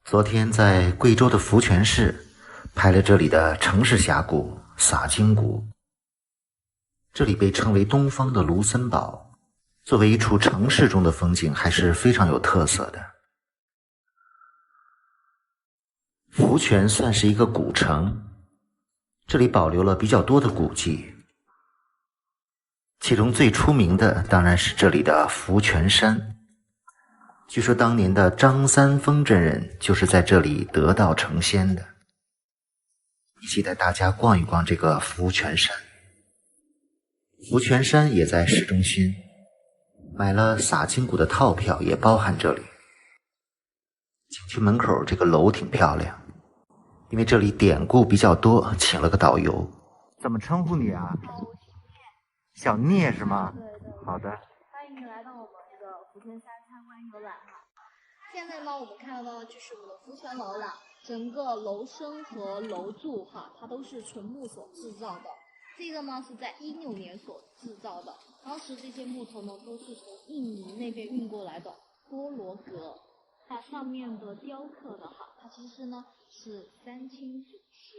昨天在贵州的福泉市拍了这里的城市峡谷洒金谷，这里被称为东方的卢森堡，作为一处城市中的风景还是非常有特色的。福泉算是一个古城，这里保留了比较多的古迹，其中最出名的当然是这里的福泉山。据说当年的张三丰真人就是在这里得道成仙的。一起带大家逛一逛这个福泉山。福泉山也在市中心，买了洒金谷的套票也包含这里。景区门口这个楼挺漂亮，因为这里典故比较多，请了个导游。怎么称呼你啊？小聂是吗？好的。欢迎你来到我们这个福泉山参观游览哈。现在呢，我们看到的就是我们的福泉楼了，整个楼身和楼柱哈，它都是纯木所制造的。这个呢是在16年所制造的，当时这些木头呢都是从印尼那边运过来的波罗格。它上面的雕刻的哈，它其实呢是三清祖师。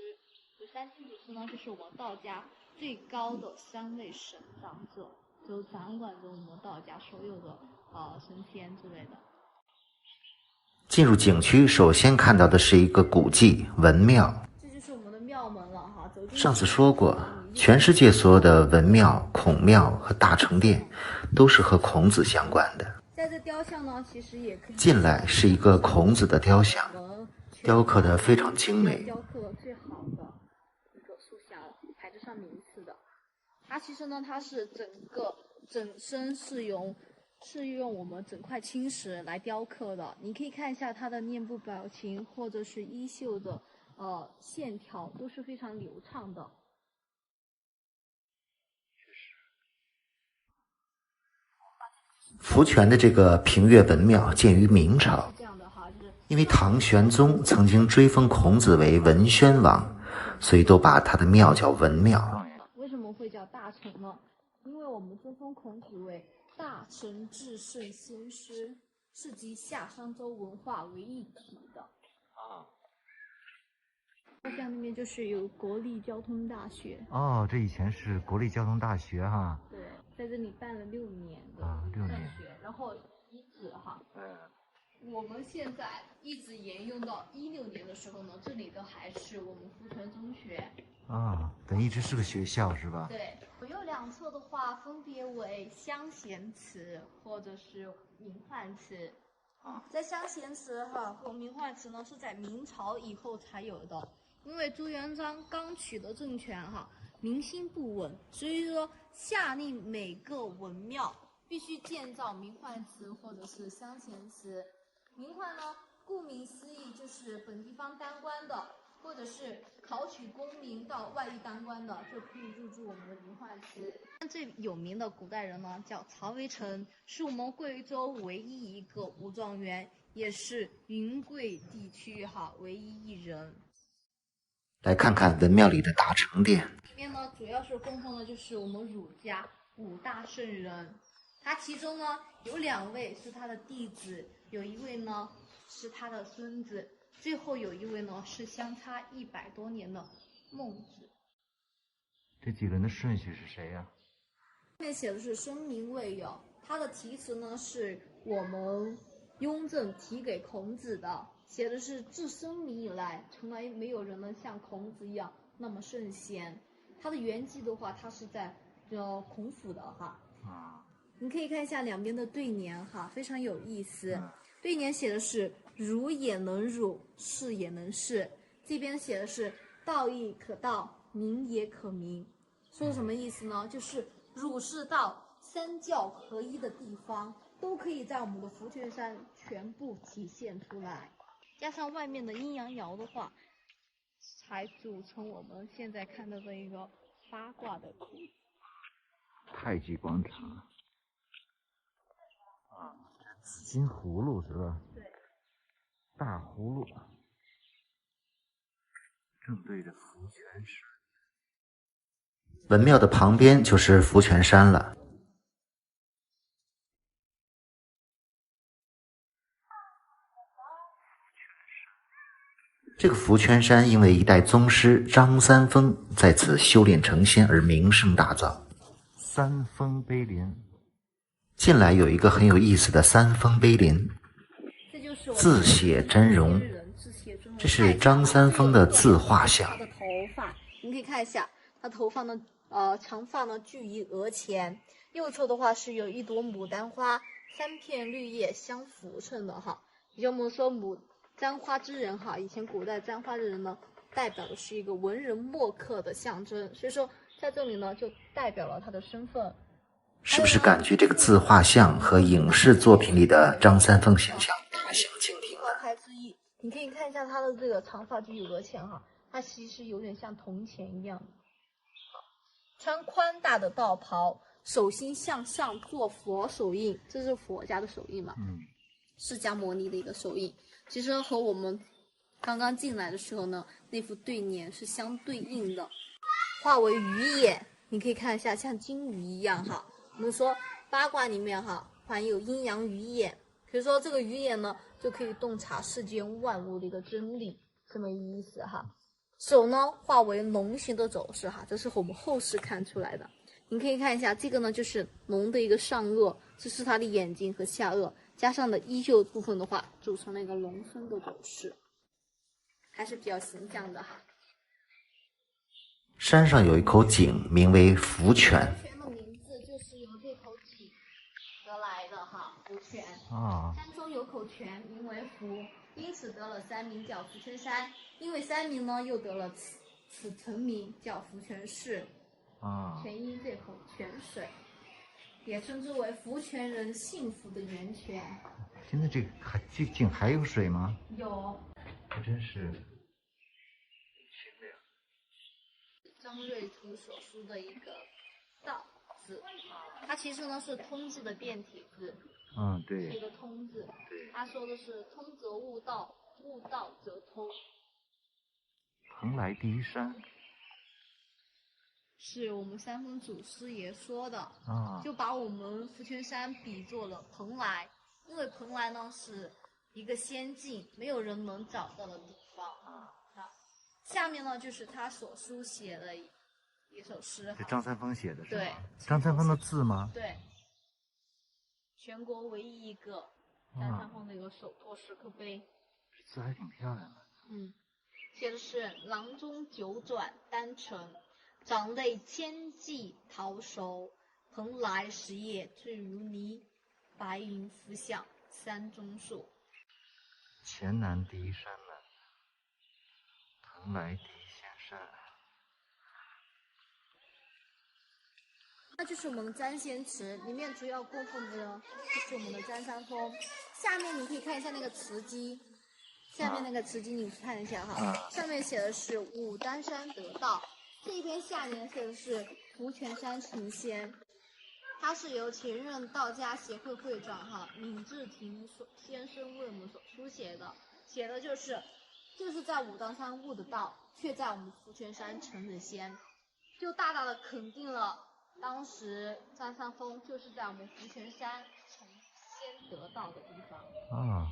这三清祖师呢，就是我们道家最高的3位神长者，就掌管着我们道家所有的神仙之类的。进入景区，首先看到的是一个古迹文庙。这就是我们的庙门了哈。上次说过，全世界所有的文庙、孔庙和大成殿都是和孔子相关的。在这雕像呢，其实也可以进来是一个孔子的雕像，雕刻得非常精美，雕刻得最好的一个塑像，排得上名次的。它其实呢，它是整身是用我们整块青石来雕刻的。你可以看一下它的面部表情或者是衣袖的线条都是非常流畅的。福泉的这个平乐文庙建于明朝，因为唐玄宗曾经追封孔子为文宣王，所以都把他的庙叫文庙。为什么会叫大成呢？因为我们追封孔子为大成至圣先师，是集夏商周文化为一体的。像那边就是有国立交通大学。哦，这以前是国立交通大学哈。对，在这里办了6年的6年。然后遗址哈，我们现在一直沿用到16年的时候呢，这里的还是我们福泉中学。等于一直是个学校是吧？对，左右两侧的话分别为香贤祠或者是明焕祠。在香贤祠和明焕祠呢是在明朝以后才有的，因为朱元璋刚取得政权民心不稳，所以说下令每个文庙必须建造明焕祠或者是香贤祠。明焕呢，顾名思义就是本地方当官的，或者是考取功名到外地当官的，就可以入住我们的明焕祠。最有名的古代人呢，叫曹维成，是我们贵州唯一一个武状元，也是云贵地区唯一一人。来看看文庙里的大成殿，里面呢主要是供奉的就是我们儒家5大圣人，他其中呢有2位是他的弟子，有1位呢是他的孙子，最后有1位呢是相差100多年的孟子。这几个人的顺序是谁呀？上面写的是声名未有，他的题词呢是我们雍正题给孔子的，写的是自生民以来从来没有人能像孔子一样那么圣贤。他的原籍的话，他是在孔府的你可以看一下两边的对联非常有意思。对联写的是儒也能儒，士也能士，这边写的是道亦可道，名也可名。说什么意思呢？就是儒释道3教合一的地方都可以在我们的福泉山全部体现出来，加上外面的阴阳爻的话，才组成我们现在看到的一个八卦的图。太极广场紫金葫芦是吧？对，大葫芦正对着福泉山。文庙的旁边就是福泉山了。这个福泉山因为一代宗师张三丰在此修炼成仙而名声大噪。三丰碑林，近来有一个很有意思的三丰碑林，这就是自写真容，这是张三丰的自画像。他的头发，你可以看一下，他头发呢，长发呢聚于额前，右侧的话是有一朵牡丹花，3片绿叶相辅衬的哈。也就我们说簪花之人哈，以前古代簪花之人呢，代表的是一个文人墨客的象征，所以说在这里呢就代表了他的身份。是不是感觉这个自画像和影视作品里的张三丰形象大相径庭花开之意，你可以看一下他的这个长发聚于额前哈，他其实有点像铜钱一样，穿宽大的道袍，手心向上做佛手印，这是佛家的手印嘛？释迦牟尼的一个手印，其实和我们刚刚进来的时候呢，那副对联是相对应的。化为鱼眼，你可以看一下，像金鱼一样哈。我们说八卦里面哈，含有阴阳鱼眼，比如说这个鱼眼呢，就可以洞察世间万物的一个真理，这么意思哈。手呢化为龙形的走势哈，这是我们后世看出来的。你可以看一下，这个呢就是龙的一个上颚，这是它的眼睛和下颚，加上的衣袖部分的话，组成了一个龙身的走势，还是比较形象的哈。山上有一口井，名为福泉。福泉的名字就是由这口井得来的哈，福泉。山中有口泉，名为福，因此得了山名叫福泉山。因为山名呢，又得了此城名叫福泉市。全因这口泉水，也称之为福泉人幸福的源泉。现在这个井还有水吗？有，还真是。张瑞图所书的一个道字，它其实呢是通字的变体字。对，是一个通字。对，他说的是通则悟道，悟道则通。蓬莱第一山，是我们三丰祖师爷说的就把我们福泉山比作了蓬莱，因为蓬莱呢是一个仙境，没有人能找到的地方下面呢就是他所书写的一首诗，是张三丰写的是吗？对，张三丰的字吗？对，全国唯一一个张三丰的一个手托石刻碑，字还挺漂亮的。写的是囊中九转丹成，掌内千骑陶熟，蓬莱石叶坠如泥，白云浮向山中树。黔南第一山门，蓬莱第一仙山。那就是我们的张仙池，里面主要供奉的就是我们的张三丰。下面你可以看一下那个瓷鸡，下面那个瓷鸡你看一下哈，上面写的是武当山得道，这一篇下联写的是福泉山成仙。它是由前任道家协会会长闵志廷先生为我们所书写的，写的就是在武当山悟的道，却在我们福泉山成了仙，就大大的肯定了当时张三丰就是在我们福泉山成仙得道的地方。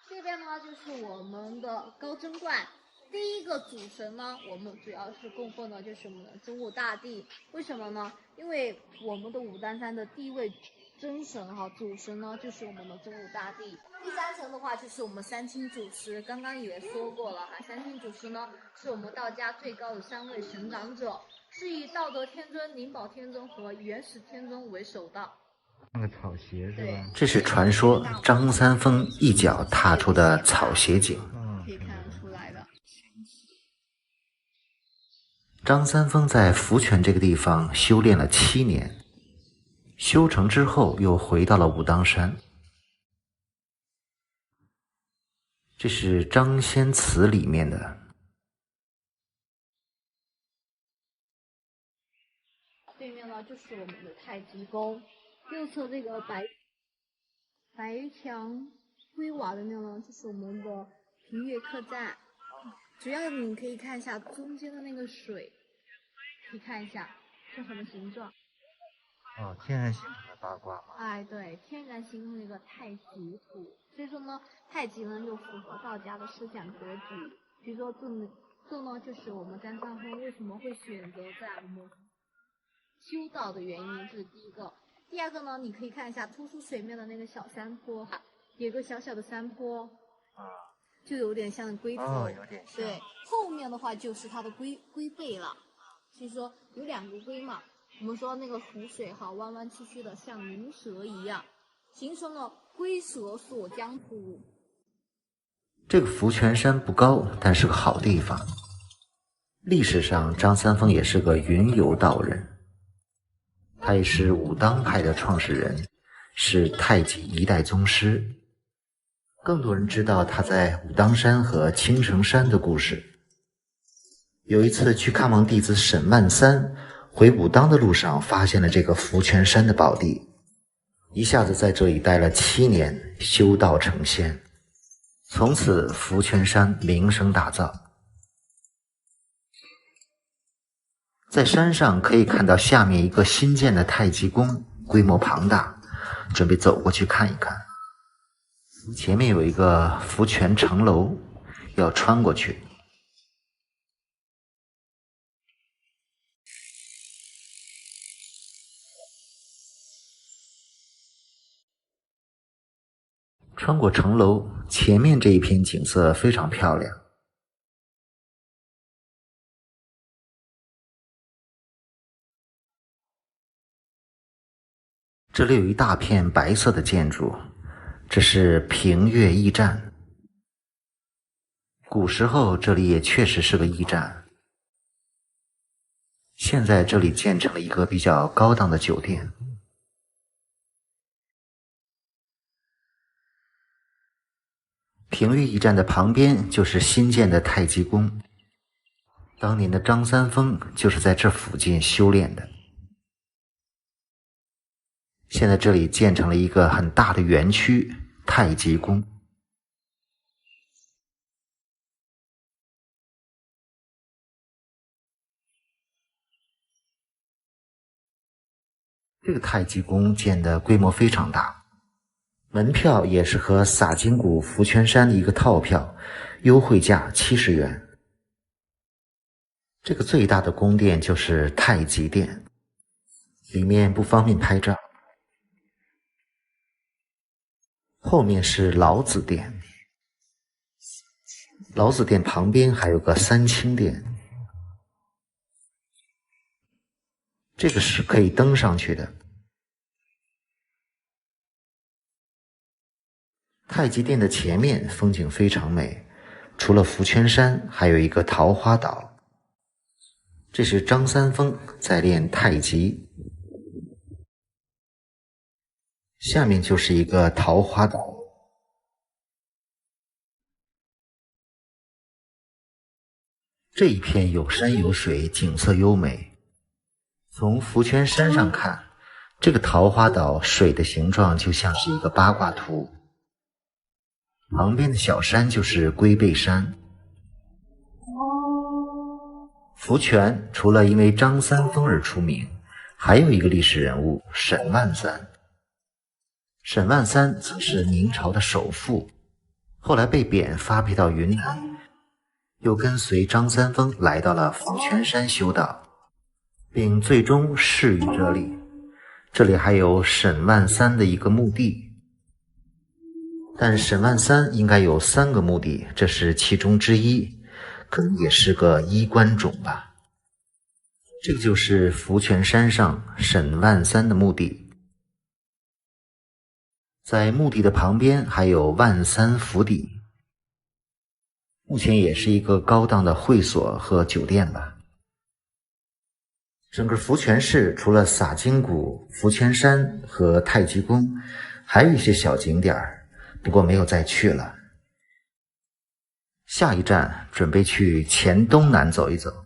这边呢就是我们的高真观，第一个主神呢，我们主要是供奉的就是我们的真武大帝。为什么呢？因为我们的武当山的第一位真神主神呢就是我们的真武大帝。第三层的话就是我们三清祖师，刚刚也说过了三清祖师呢是我们道家最高的3位神长者，是以道德天尊、灵宝天尊和元始天尊为首的。那个草鞋是吧？这是传说张三丰一脚踏出的草鞋井。可以看得出来的。张三丰在福泉这个地方修炼了7年，修成之后又回到了武当山。这是张仙祠里面的。对面呢就是我们的太极宫，右侧这个白墙灰瓦的那呢就是我们的平乐客栈。主要你可以看一下中间的那个水，可以看一下是什么形状。天然形成的八卦嘛。对，天然形成的一个太极湖。所以说说呢，太极呢就符合道家的思想格局。比如说这呢就是我们张三丰为什么会选择在我们修道的原因，这是第一个。第二个呢，你可以看一下突出水面的那个小山坡，有个小小的山坡，就有点像龟头，有点像。对，后面的话就是它的龟背了，所以说有两个龟嘛。我们说那个湖水弯弯曲曲的，像灵蛇一样，形成了龟蛇锁江湖。这个福泉山不高，但是个好地方。历史上张三丰也是个云游道人，他也是武当派的创始人，是太极一代宗师。更多人知道他在武当山和青城山的故事。有一次去看望弟子沈万三，回武当的路上发现了这个福泉山的宝地，一下子在这里待了7年，修道成仙。从此福泉山名声大噪。在山上可以看到下面一个新建的太极宫，规模庞大，准备走过去看一看。前面有一个福泉城楼，要穿过去。穿过城楼，前面这一片景色非常漂亮。这里有一大片白色的建筑，这是平乐驿站。古时候这里也确实是个驿站，现在这里建成了一个比较高档的酒店。平乐驿站的旁边就是新建的太极宫，当年的张三丰就是在这附近修炼的。现在这里建成了一个很大的园区，太极宫。这个太极宫建的规模非常大，门票也是和洒金谷福泉山的一个套票，优惠价70元。这个最大的宫殿就是太极殿，里面不方便拍照。后面是老子殿，老子殿旁边还有个三清殿，这个是可以登上去的。太极殿的前面风景非常美，除了福泉山，还有一个桃花岛。这是张三丰在练太极。下面就是一个桃花岛。这一片有山有水，景色优美。从福泉山上看，这个桃花岛水的形状就像是一个八卦图。旁边的小山就是龟背山。福泉除了因为张三丰而出名，还有一个历史人物沈万三。沈万三曾是明朝的首富，后来被贬发配到云南，又跟随张三丰来到了福泉山修道，并最终逝于这里。这里还有沈万三的一个墓地。但沈万三应该有3个墓地，这是其中之一，可能也是个衣冠冢吧。这个就是福泉山上沈万三的墓地。在墓地的旁边还有万三府邸，目前也是一个高档的会所和酒店吧。整个福泉市除了洒金谷、福泉山和太极宫，还有一些小景点，不过没有再去了。下一站准备去黔东南走一走，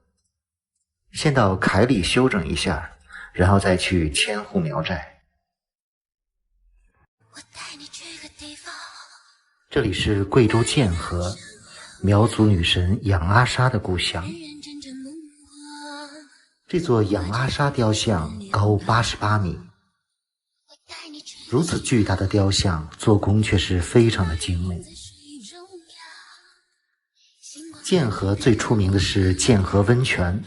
先到凯里休整一下，然后再去千户苗寨。这里是贵州剑河，苗族女神养阿莎的故乡。这座养阿莎雕像高88米，如此巨大的雕像，做工却是非常的精美。剑河最出名的是剑河温泉，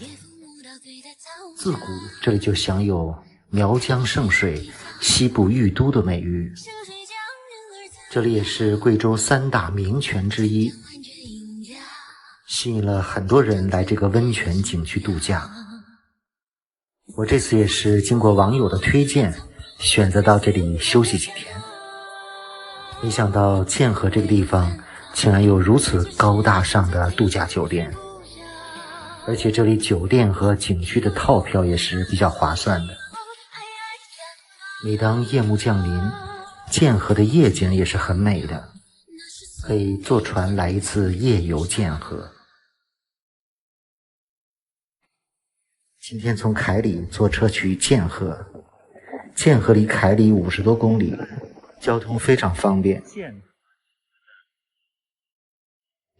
自古这里就享有苗疆圣水、西部玉都的美誉。这里也是贵州3大名泉之一，吸引了很多人来这个温泉景区度假。我这次也是经过网友的推荐，选择到这里休息几天。没想到剑河这个地方竟然有如此高大上的度假酒店，而且这里酒店和景区的套票也是比较划算的。每当夜幕降临，剑河的夜景也是很美的，可以坐船来一次夜游剑河。今天从凯里坐车去剑河，剑河离凯里50多公里，交通非常方便。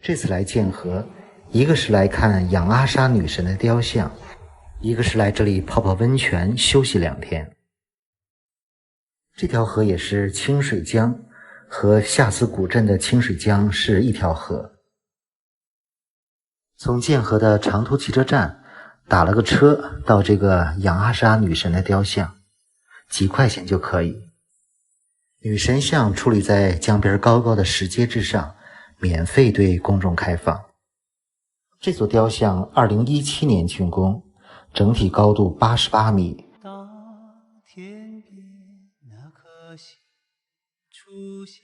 这次来剑河，一个是来看仰阿莎女神的雕像，一个是来这里泡泡温泉休息2天。这条河也是清水江，和下司古镇的清水江是一条河。从剑河的长途汽车站打了个车到这个仰阿莎女神的雕像，几块钱就可以。女神像矗立在江边高高的石阶之上，免费对公众开放。这座雕像2017年竣工，整体高度88米。天边那颗星出现，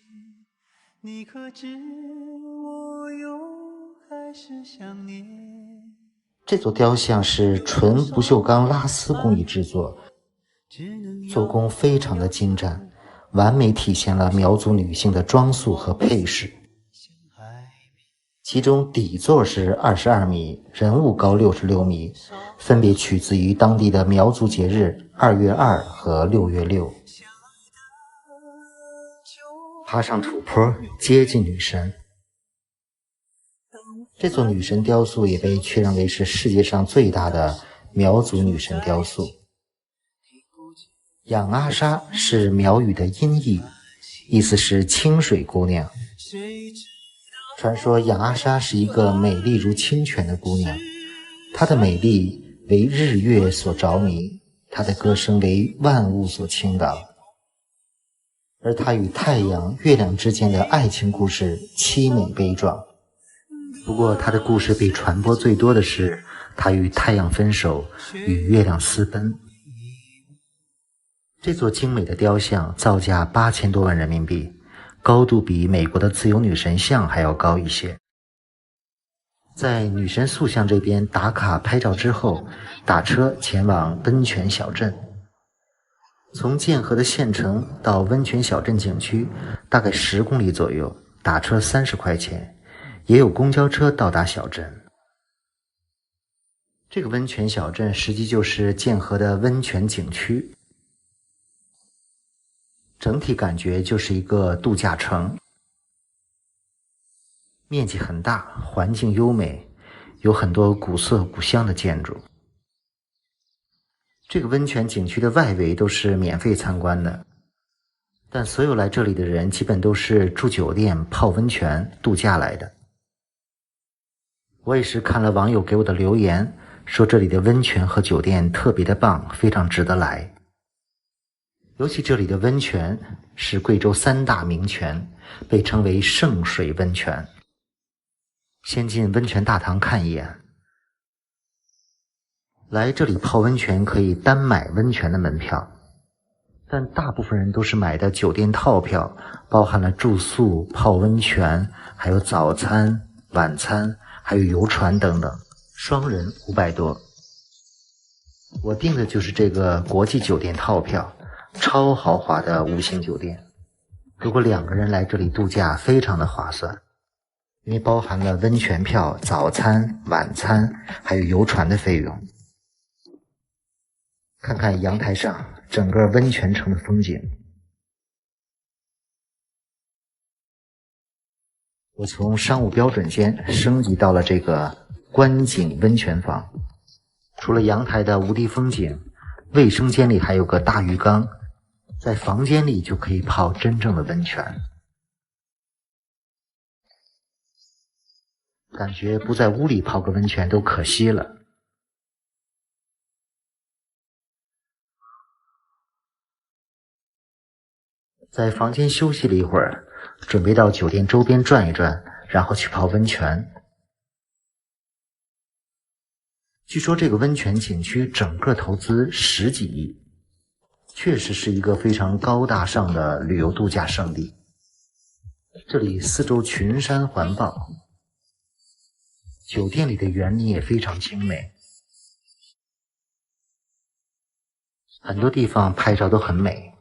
你可知我又开始想念。这座雕像是纯不锈钢拉丝工艺制作，做工非常的精湛，完美体现了苗族女性的装束和配饰。其中底座是22米，人物高66米，分别取自于当地的苗族节日2月2和6月6。爬上土坡，接近女神。这座女神雕塑也被确认为是世界上最大的苗族女神雕塑。仰阿莎是苗语的音译，意思是清水姑娘。传说仰阿莎是一个美丽如清泉的姑娘，她的美丽为日月所着迷，她的歌声为万物所倾倒。而她与太阳、月亮之间的爱情故事凄美悲壮。不过她的故事被传播最多的是她与太阳分手，与月亮私奔。这座精美的雕像造价8000多万人民币，高度比美国的自由女神像还要高一些。在女神塑像这边打卡拍照之后，打车前往温泉小镇。从剑河的县城到温泉小镇景区大概10公里左右，打车30块钱，也有公交车到达小镇。这个温泉小镇实际就是剑河的温泉景区，整体感觉就是一个度假城，面积很大，环境优美，有很多古色古香的建筑。这个温泉景区的外围都是免费参观的，但所有来这里的人基本都是住酒店、泡温泉、度假来的。我也是看了网友给我的留言，说这里的温泉和酒店特别的棒，非常值得来。尤其这里的温泉是贵州3大名泉，被称为圣水温泉。先进温泉大堂看一眼。来这里泡温泉可以单买温泉的门票，但大部分人都是买的酒店套票，包含了住宿、泡温泉，还有早餐、晚餐，还有游船等等，双人500多。我订的就是这个国际酒店套票，超豪华的5星酒店。如果2个人来这里度假，非常的划算，因为包含了温泉票、早餐、晚餐，还有游船的费用。看看阳台上整个温泉城的风景。我从商务标准间升级到了这个观景温泉房。除了阳台的无敌风景，卫生间里还有个大浴缸，在房间里就可以泡真正的温泉，感觉不在屋里泡个温泉都可惜了。在房间休息了一会儿，准备到酒店周边转一转，然后去泡温泉。据说这个温泉景区整个投资10几亿，确实是一个非常高大上的旅游度假胜地。这里四周群山环抱，酒店里的园林也非常精美，很多地方拍照都很美。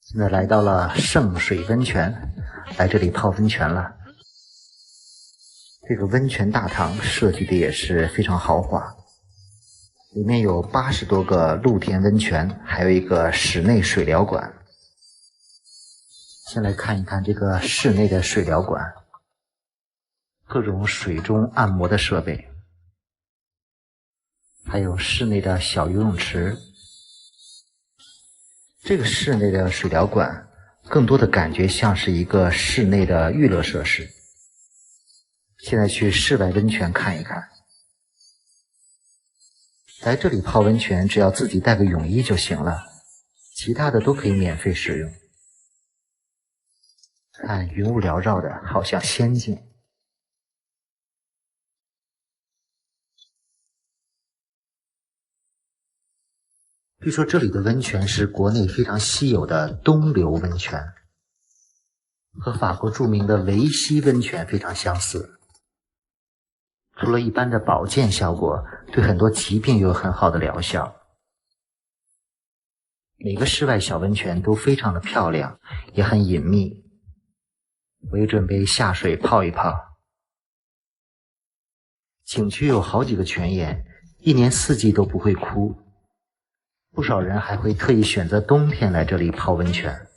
现在来到了圣水温泉，来这里泡温泉了。这个温泉大堂设计的也是非常豪华，里面有80多个露天温泉，还有一个室内水疗馆。先来看一看这个室内的水疗馆，各种水中按摩的设备，还有室内的小游泳池。这个室内的水疗馆更多的感觉像是一个室内的娱乐设施。现在去室外温泉看一看。来这里泡温泉只要自己带个泳衣就行了，其他的都可以免费使用。看云雾缭绕的，好像仙境。据说这里的温泉是国内非常稀有的东流温泉，和法国著名的维希温泉非常相似。除了一般的保健效果，对很多疾病有很好的疗效。每个室外小温泉都非常的漂亮，也很隐秘。我也准备下水泡一泡。景区有好几个泉眼，一年四季都不会枯。不少人还会特意选择冬天来这里泡温泉。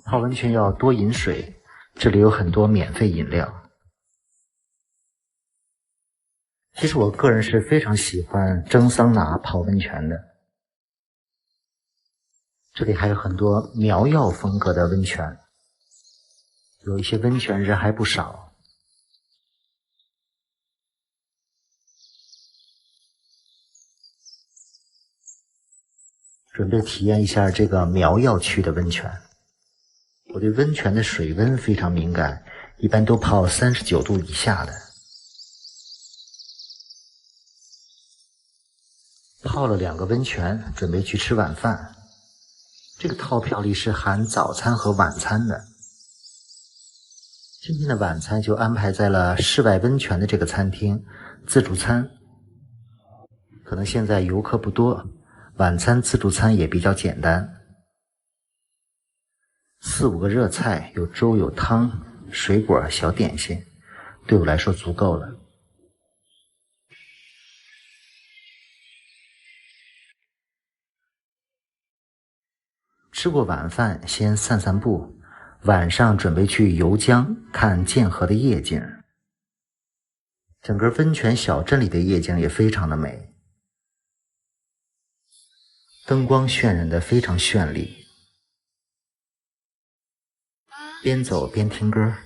泡温泉要多饮水，这里有很多免费饮料。其实我个人是非常喜欢蒸桑拿泡温泉的。这里还有很多苗药风格的温泉，有一些温泉人还不少。准备体验一下这个苗药区的温泉。我对温泉的水温非常敏感，一般都泡39度以下的。泡了2个温泉，准备去吃晚饭。这个套票里是含早餐和晚餐的。今天的晚餐就安排在了室外温泉的这个餐厅，自助餐。可能现在游客不多，晚餐自助餐也比较简单，4、5个热菜，有粥有汤，水果小点心，对我来说足够了。吃过晚饭先散散步，晚上准备去游江看剑河的夜景。整个温泉小镇里的夜景也非常的美，灯光渲染得非常绚丽。边走边听歌。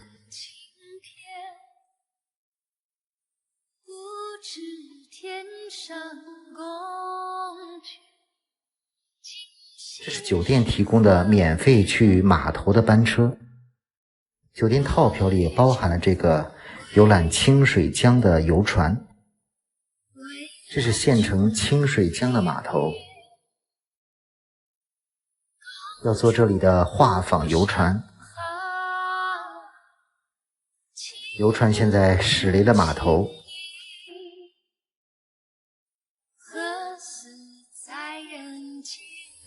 这是酒店提供的免费去码头的班车，酒店套票里也包含了这个游览清水江的游船。这是县城清水江的码头，要坐这里的画舫游船。游船现在驶离了码头。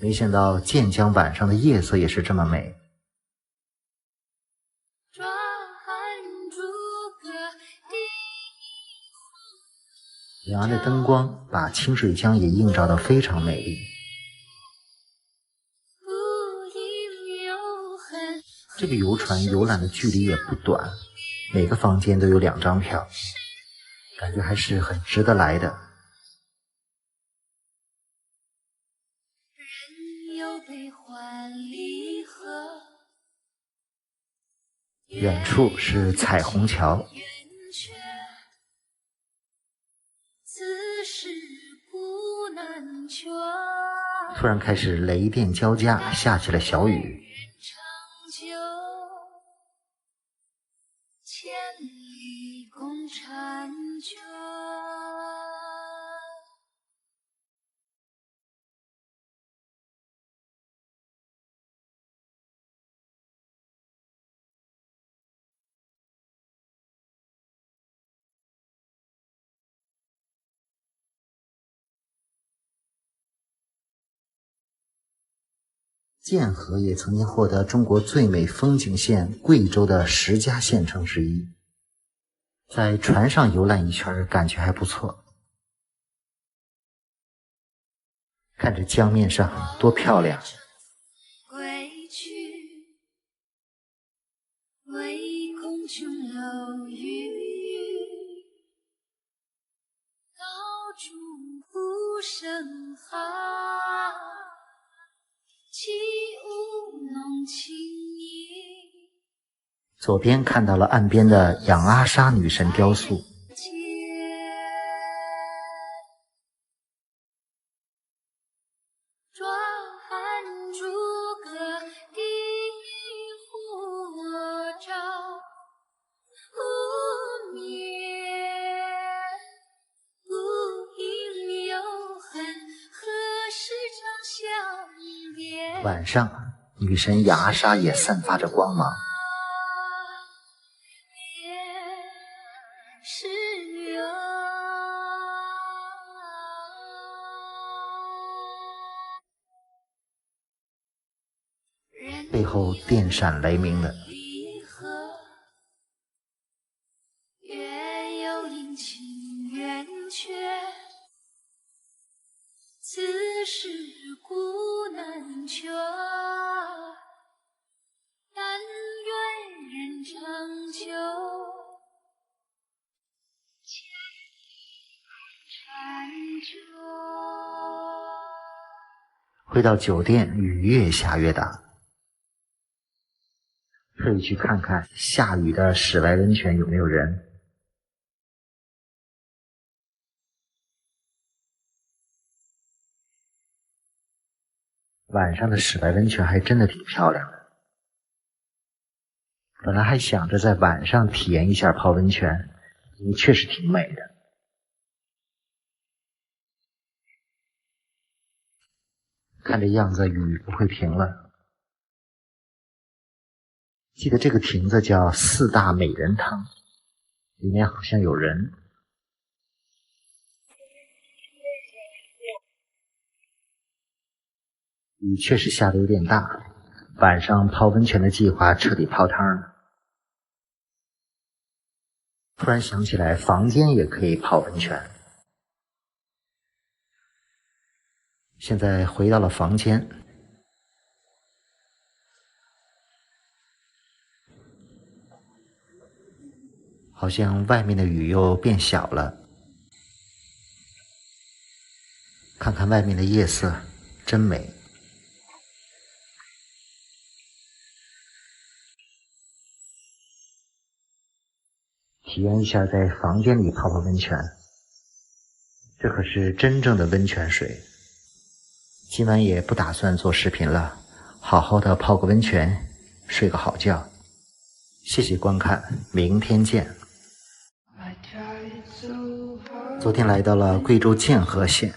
没想到建江晚上的夜色也是这么美。两岸的灯光把清水江也映照得非常美丽。这个游船游览的距离也不短，每个房间都有2张票，感觉还是很值得来的。远处是彩虹桥。突然开始雷电交加，下起了小雨。千里共婵娟。剑河也曾经获得中国最美风景线贵州的10佳县城之一。在船上游览一圈，感觉还不错。看着江面上多漂亮。归去，唯恐琼楼玉宇，高处不胜寒。起舞弄清影，左边看到了岸边的仰阿莎女神雕塑，壮汉诸葛地火照，不灭不应有恨，何时长相别。晚上女神雅阿莎也散发着光芒。背后电闪雷鸣的。月有阴晴圆缺，此事古难全。但愿人长久，千里婵娟。回到酒店，雨越下越大。可以去看看下雨的室外温泉有没有人。晚上的室外温泉还真的挺漂亮的。本来还想着在晚上体验一下泡温泉，因为确实挺美的。看这样子雨不会停了。记得这个亭子叫4大美人汤，里面好像有人。雨确实下得有点大，晚上泡温泉的计划彻底泡汤了。突然想起来，房间也可以泡温泉。现在回到了房间。好像外面的雨又变小了。看看外面的夜色，真美。体验一下在房间里泡泡温泉，这可是真正的温泉水。今晚也不打算做视频了，好好的泡个温泉，睡个好觉。谢谢观看，明天见。昨天来到了贵州剑河县，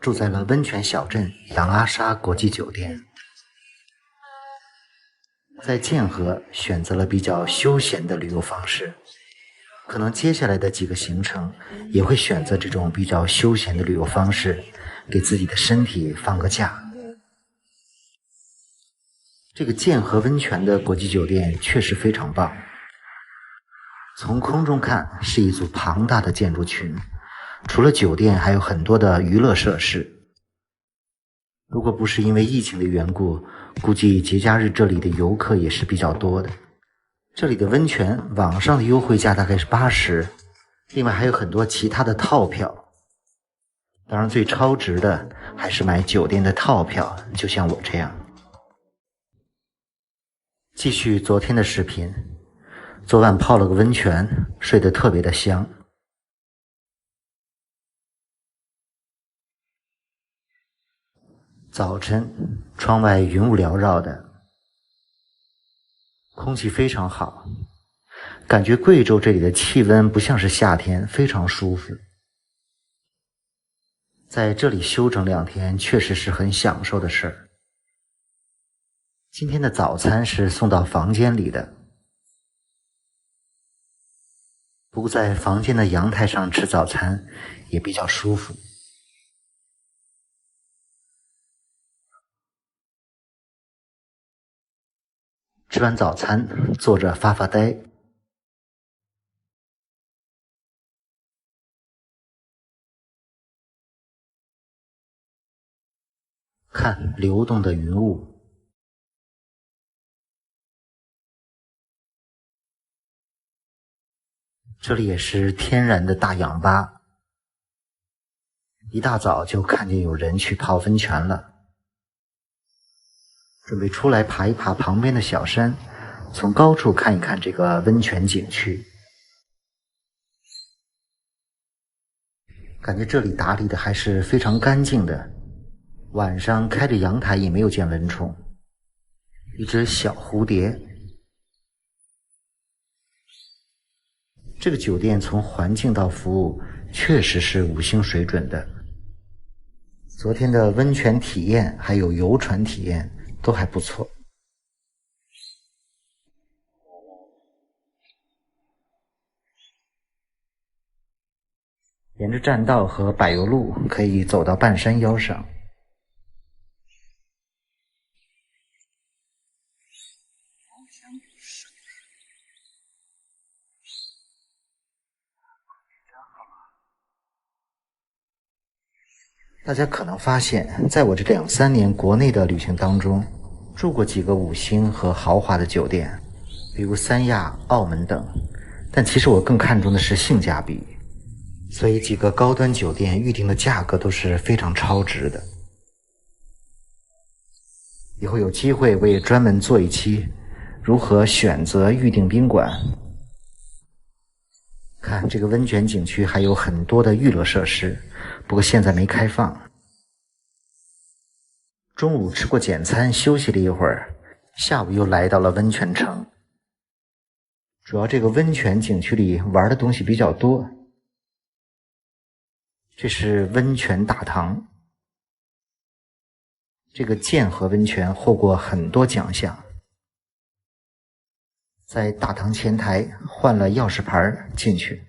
住在了温泉小镇仰阿莎国际酒店。在剑河选择了比较休闲的旅游方式，可能接下来的几个行程也会选择这种比较休闲的旅游方式，给自己的身体放个假。这个剑河温泉的国际酒店确实非常棒。从空中看是一组庞大的建筑群，除了酒店还有很多的娱乐设施。如果不是因为疫情的缘故，估计节假日这里的游客也是比较多的。这里的温泉网上的优惠价大概是80，另外还有很多其他的套票。当然最超值的还是买酒店的套票，就像我这样。继续昨天的视频，昨晚泡了个温泉，睡得特别的香。早晨，窗外云雾缭绕的，空气非常好，感觉贵州这里的气温不像是夏天，非常舒服。在这里休整2天，确实是很享受的事儿。今天的早餐是送到房间里的，不过在房间的阳台上吃早餐也比较舒服。吃完早餐，坐着发发呆。看流动的云雾。这里也是天然的大氧吧，一大早就看见有人去泡温泉了，准备出来爬一爬旁边的小山，从高处看一看这个温泉景区。感觉这里打理的还是非常干净的，晚上开着阳台也没有见蚊虫，一只小蝴蝶。这个酒店从环境到服务确实是5星水准的。昨天的温泉体验还有游船体验都还不错。沿着栈道和柏油路可以走到半山腰上。大家可能发现，在我这2、3年国内的旅行当中，住过几个5星和豪华的酒店，比如三亚、澳门等，但其实我更看重的是性价比，所以几个高端酒店预定的价格都是非常超值的。以后有机会我也专门做一期如何选择预订宾馆。看这个温泉景区还有很多的娱乐设施，不过现在没开放。中午吃过简餐，休息了一会儿，下午又来到了温泉城。主要这个温泉景区里玩的东西比较多。这是温泉大堂，这个剑河温泉获过很多奖项。在大堂前台换了钥匙牌进去。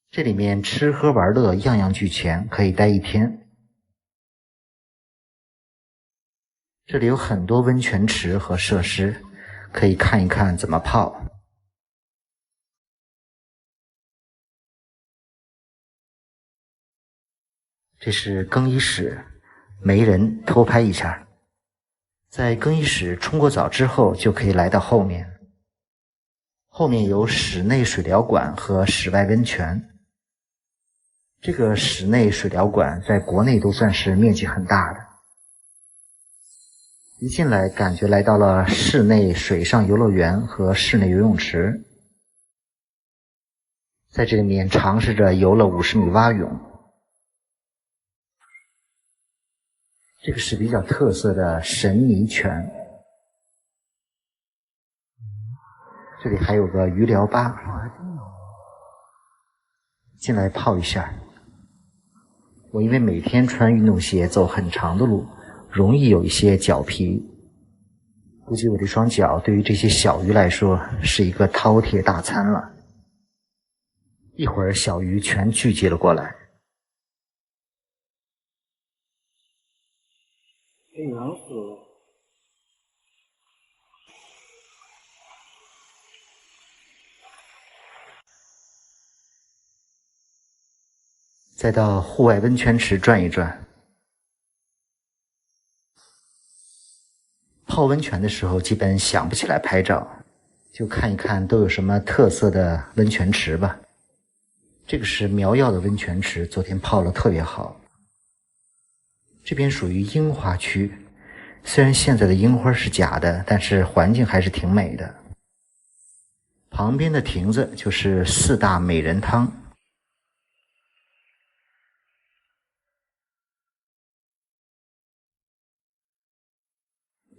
这里面吃喝玩乐样样俱全，可以待1天。这里有很多温泉池和设施，可以看一看怎么泡。这是更衣室，没人，偷拍一下。在更衣室冲过澡之后，就可以来到后面。后面有室内水疗馆和室外温泉。这个室内水疗馆在国内都算是面积很大的。一进来感觉来到了室内水上游乐园和室内游泳池。在这里面尝试着游了50米蛙泳。这个是比较特色的神尼泉。这里还有个鱼疗吧，进来泡一下。我因为每天穿运动鞋走很长的路，容易有一些脚皮，估计我这双脚对于这些小鱼来说是一个饕餮大餐了。一会儿小鱼全聚集了过来。再到户外温泉池转一转。泡温泉的时候基本想不起来拍照，就看一看都有什么特色的温泉池吧。这个是苗药的温泉池，昨天泡了特别好。这边属于樱花区，虽然现在的樱花是假的，但是环境还是挺美的。旁边的亭子就是4大美人汤。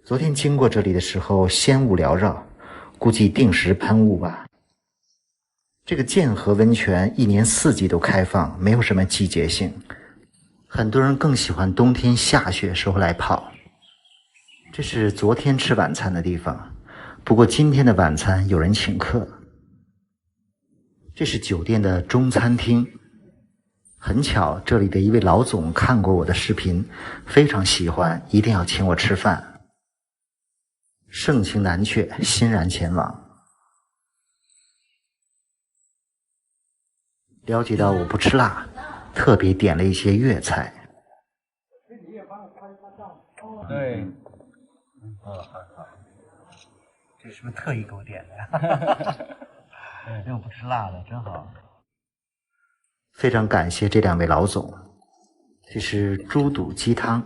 昨天经过这里的时候，仙雾缭绕，估计定时喷雾吧。这个剑河温泉一年4季都开放，没有什么季节性。很多人更喜欢冬天下雪时候来泡。这是昨天吃晚餐的地方，不过今天的晚餐有人请客。这是酒店的中餐厅。很巧，这里的一位老总看过我的视频，非常喜欢，一定要请我吃饭。盛情难却，欣然前往。了解到我不吃辣，特别点了一些粤菜。对，好，这是不是特意给我点的？因为我不吃辣的，真好。非常感谢这2位老总。这是猪肚鸡汤。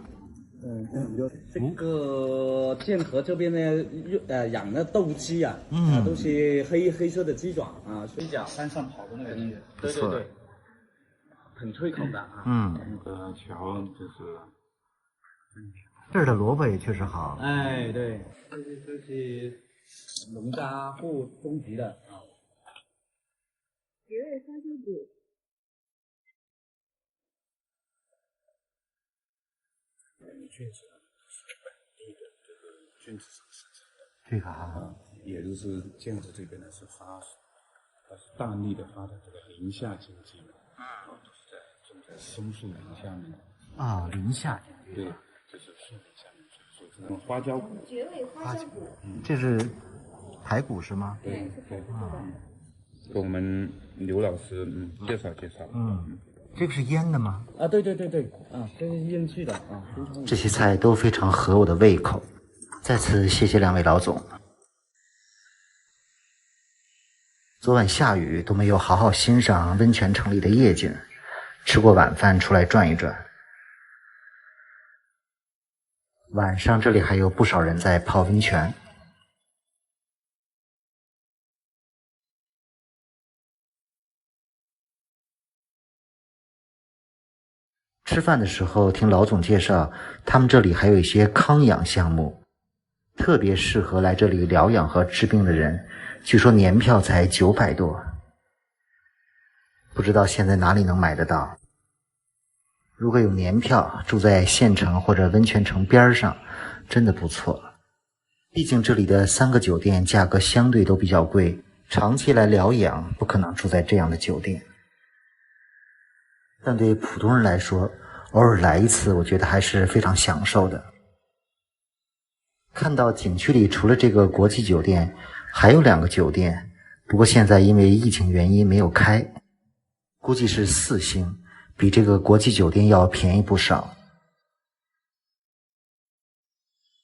这个剑河这边呢，养的斗鸡啊，都是黑色的鸡爪啊，水饺山上跑的那个东西，对，很脆口的啊。那个桥就是，这儿的萝卜也确实好。哎，对，这是农家户种植的啊。节味花椒骨。菌子是本地的这个菌子上生产的，这个啊，也就是剑河这边呢是它是大力的发展这个林下经济嘛，都是种在松树林下面啊，林下经济，对，就是树林下面所这种花椒骨，绝味花椒骨，这是排骨是吗？对，给我们刘老师介绍。这个是腌的吗？啊，对啊，这是腌制的啊。这些菜都非常合我的胃口，再次谢谢2位老总。昨晚下雨都没有好好欣赏温泉城里的夜景，吃过晚饭出来转一转。晚上这里还有不少人在泡温泉。吃饭的时候听老总介绍，他们这里还有一些康养项目，特别适合来这里疗养和治病的人，据说年票才900多，不知道现在哪里能买得到。如果有年票，住在县城或者温泉城边上，真的不错。毕竟这里的3个酒店价格相对都比较贵，长期来疗养不可能住在这样的酒店。但对普通人来说，偶尔来一次，我觉得还是非常享受的。看到景区里除了这个国际酒店，还有2个酒店，不过现在因为疫情原因没有开，估计是4星，比这个国际酒店要便宜不少。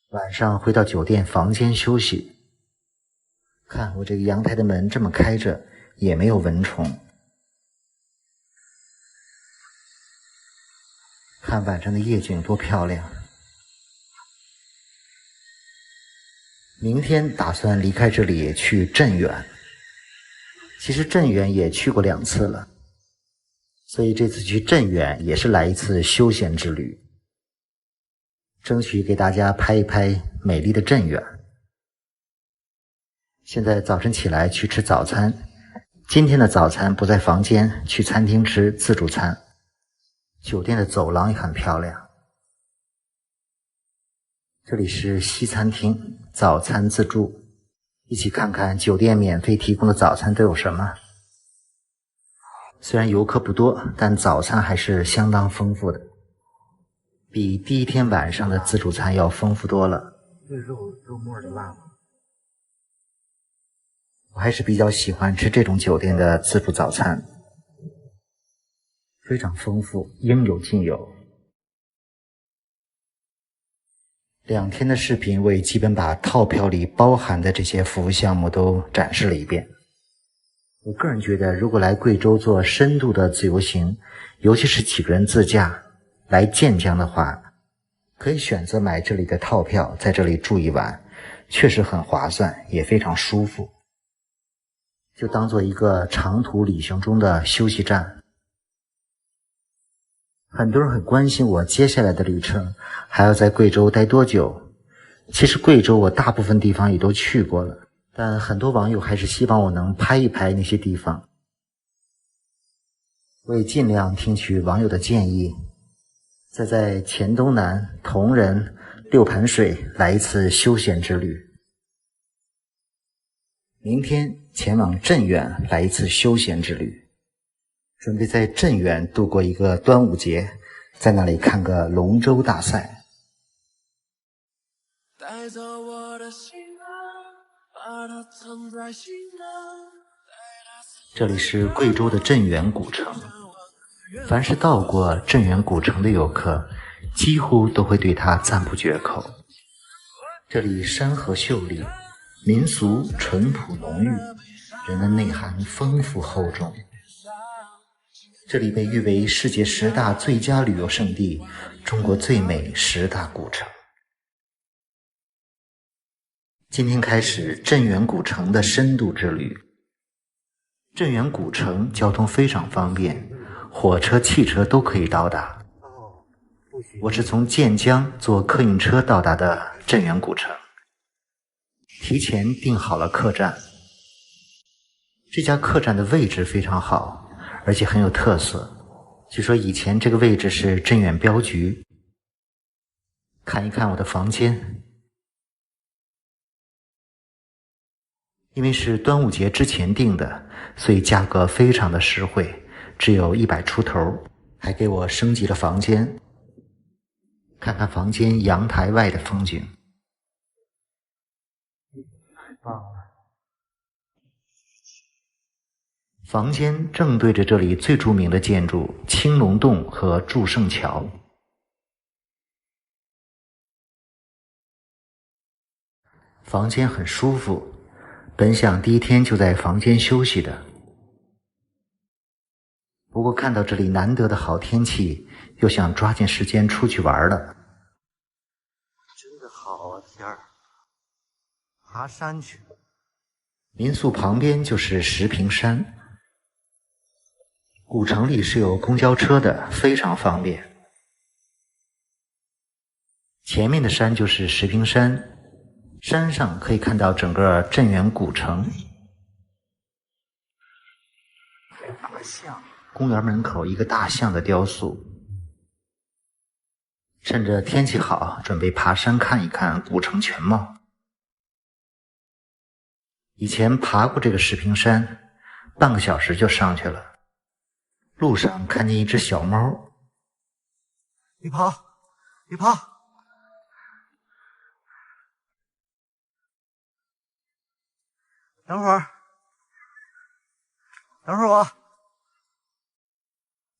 晚上回到酒店房间休息，看我这个阳台的门这么开着，也没有蚊虫。看晚上的夜景多漂亮。明天打算离开这里去镇远，其实镇远也去过2次了，所以这次去镇远也是来一次休闲之旅，争取给大家拍一拍美丽的镇远。现在早晨起来去吃早餐，今天的早餐不在房间，去餐厅吃自助餐。酒店的走廊也很漂亮。这里是西餐厅，早餐自助，一起看看酒店免费提供的早餐都有什么。虽然游客不多，但早餐还是相当丰富的，比第一天晚上的自助餐要丰富多了。这肉末的辣吗？我还是比较喜欢吃这种酒店的自助早餐，非常丰富，应有尽有。2天的视频，我也基本把套票里包含的这些服务项目都展示了一遍。我个人觉得，如果来贵州做深度的自由行，尤其是几个人自驾来建江的话，可以选择买这里的套票，在这里住一晚，确实很划算，也非常舒服，就当做一个长途旅行中的休息站。很多人很关心我接下来的旅程还要在贵州待多久。其实贵州我大部分地方也都去过了，但很多网友还是希望我能拍一拍那些地方。我也尽量听取网友的建议，再在黔东南、铜仁、六盘水来一次休闲之旅。明天前往镇远来一次休闲之旅，准备在镇远度过一个端午节，在那里看个龙舟大赛。带走我的心啊，把它藏在心啊。这里是贵州的镇远古城，凡是到过镇远古城的游客，几乎都会对它赞不绝口。这里山河秀丽，民俗淳朴浓郁，人文内涵丰富厚重。这里被誉为世界10大最佳旅游胜地，中国最美10大古城。今天开始镇远古城的深度之旅。镇远古城交通非常方便，火车、汽车都可以到达。我是从建江坐客运车到达的镇远古城，提前订好了客栈。这家客栈的位置非常好，而且很有特色。据说以前这个位置是镇远镖局。看一看我的房间。因为是端午节之前订的，所以价格非常的实惠，只有100出头，还给我升级了房间。看看房间阳台外的风景，太棒了！房间正对着这里最著名的建筑青龙洞和祝圣桥。房间很舒服。本想第一天就在房间休息的，不过看到这里难得的好天气，又想抓紧时间出去玩了。真的好啊，天儿！爬山去。民宿旁边就是石屏山，古城里是有公交车的，非常方便。前面的山就是石屏山。山上可以看到整个镇远古城。大象，公园门口一个大象的雕塑。趁着天气好，准备爬山看一看古城全貌。以前爬过这个石屏山，半个小时就上去了。路上看见一只小猫，别跑，别跑！等会儿我。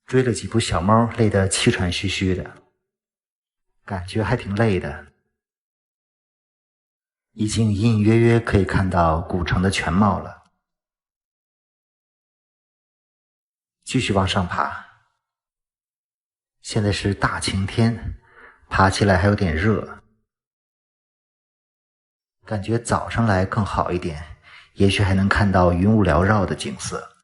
追了几步小猫，累得气喘吁吁的，感觉还挺累的。已经隐隐约约可以看到古城的全貌了。继续往上爬。现在是大晴天，爬起来还有点热，感觉早上来更好一点。也许还能看到云雾缭绕的景色。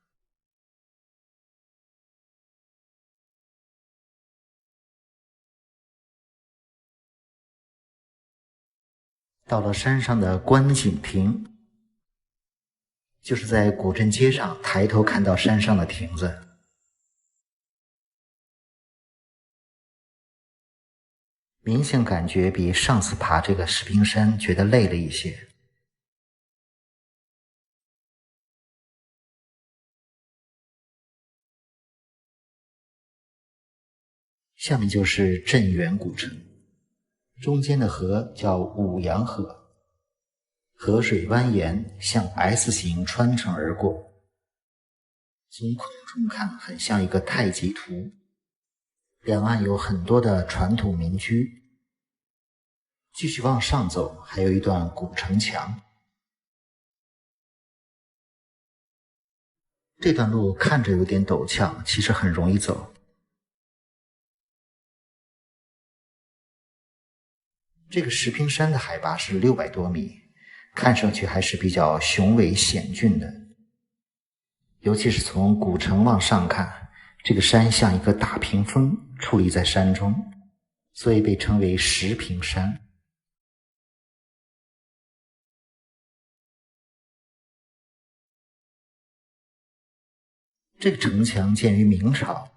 到了山上的观景亭，就是在古镇街上抬头看到山上的亭子。明显感觉比上次爬这个石屏山觉得累了一些。下面就是镇远古城，中间的河叫五羊河，河水蜿蜒，向 S 型穿城而过。从空中看，很像一个太极图。两岸有很多的传统民居。继续往上走，还有一段古城墙。这段路看着有点陡峭，其实很容易走。这个石屏山的海拔是600多米，看上去还是比较雄伟险峻的。尤其是从古城往上看，这个山像一个大屏风矗立在山中，所以被称为石屏山。这个城墙建于明朝，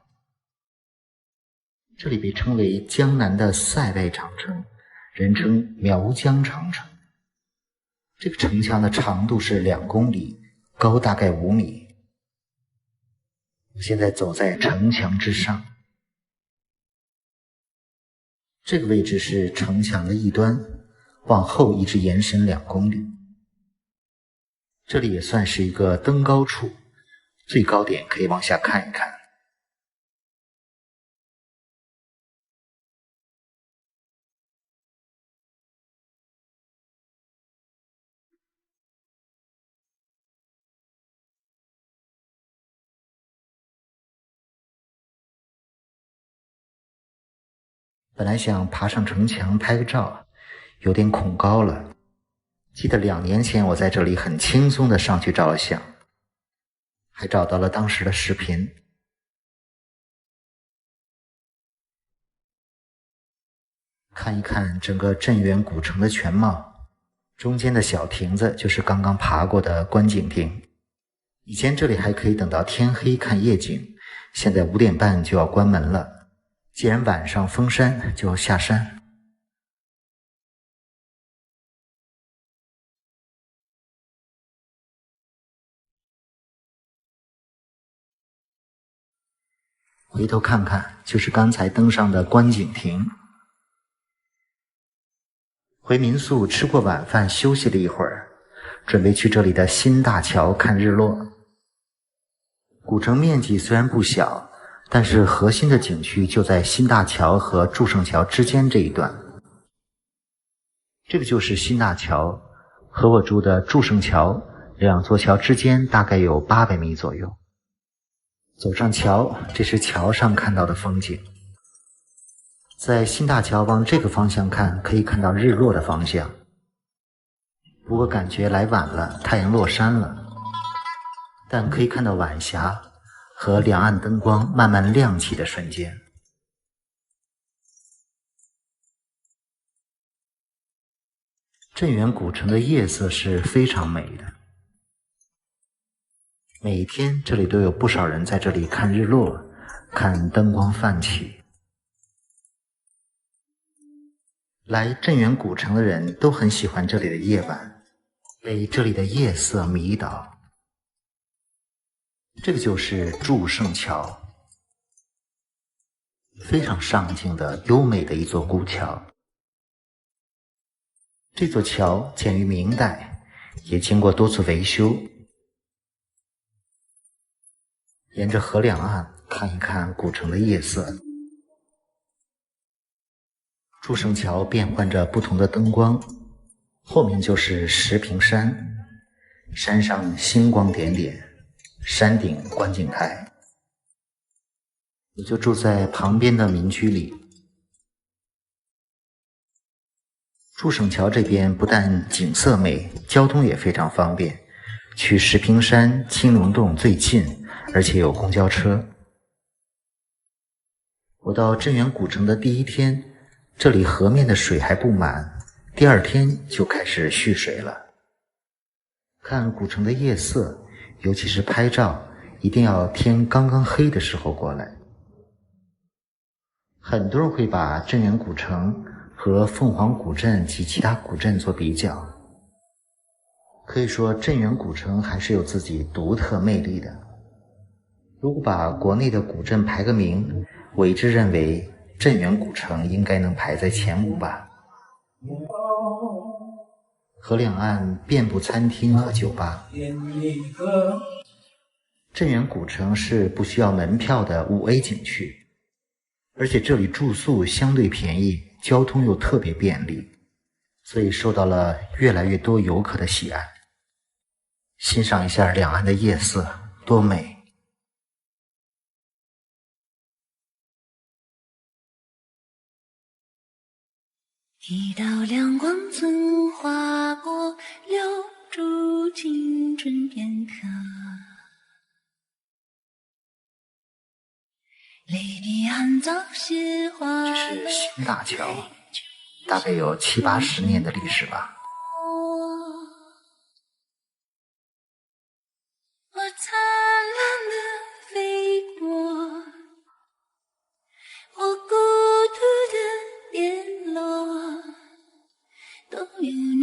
这里被称为江南的塞外长城，人称苗疆长城。这个城墙的长度是2公里，高大概5米。我现在走在城墙之上，这个位置是城墙的一端，往后一直延伸2公里。这里也算是一个登高处，最高点可以往下看一看。本来想爬上城墙拍个照，有点恐高了。记得2年前我在这里很轻松地上去照了相，还找到了当时的视频。看一看整个镇远古城的全貌，中间的小亭子就是刚刚爬过的观景亭。以前这里还可以等到天黑看夜景，现在5点半就要关门了。既然晚上封山，就下山。回头看看，就是刚才登上的观景亭。回民宿吃过晚饭，休息了一会儿，准备去这里的新大桥看日落。古城面积虽然不小，但是核心的景区就在新大桥和祝圣桥之间这一段。这个就是新大桥，和我住的祝圣桥2座桥之间大概有800米左右。走上桥，这是桥上看到的风景。在新大桥往这个方向看，可以看到日落的方向。不过感觉来晚了，太阳落山了，但可以看到晚霞和两岸灯光慢慢亮起的瞬间。镇远古城的夜色是非常美的，每天这里都有不少人在这里看日落，看灯光泛起。来镇远古城的人都很喜欢这里的夜晚，被这里的夜色迷倒。这个就是祝圣桥，非常上镜的优美的一座古桥。这座桥建于明代，也经过多次维修。沿着河两岸看一看古城的夜色。祝圣桥变换着不同的灯光，后面就是石屏山，山上星光点点，山顶观景台。我就住在旁边的民居里。祝圣桥这边不但景色美，交通也非常方便，去石屏山、青龙洞最近，而且有公交车。我到镇远古城的第一天，这里河面的水还不满，第二天就开始蓄水了。看古城的夜色，尤其是拍照，一定要天刚刚黑的时候过来。很多人会把镇远古城和凤凰古镇及其他古镇做比较，可以说镇远古城还是有自己独特魅力的。如果把国内的古镇排个名，我一直认为镇远古城应该能排在前5吧。河两岸遍布餐厅和酒吧。镇远古城是不需要门票的5A 景区，而且这里住宿相对便宜，交通又特别便利，所以受到了越来越多游客的喜爱。欣赏一下两岸的夜色，多美！一道亮光曾划过，留住青春片刻。离别很早些花，这是新大桥，大概有70、80年的历史吧。我灿烂的飞过，我孤独的跌落，都有你，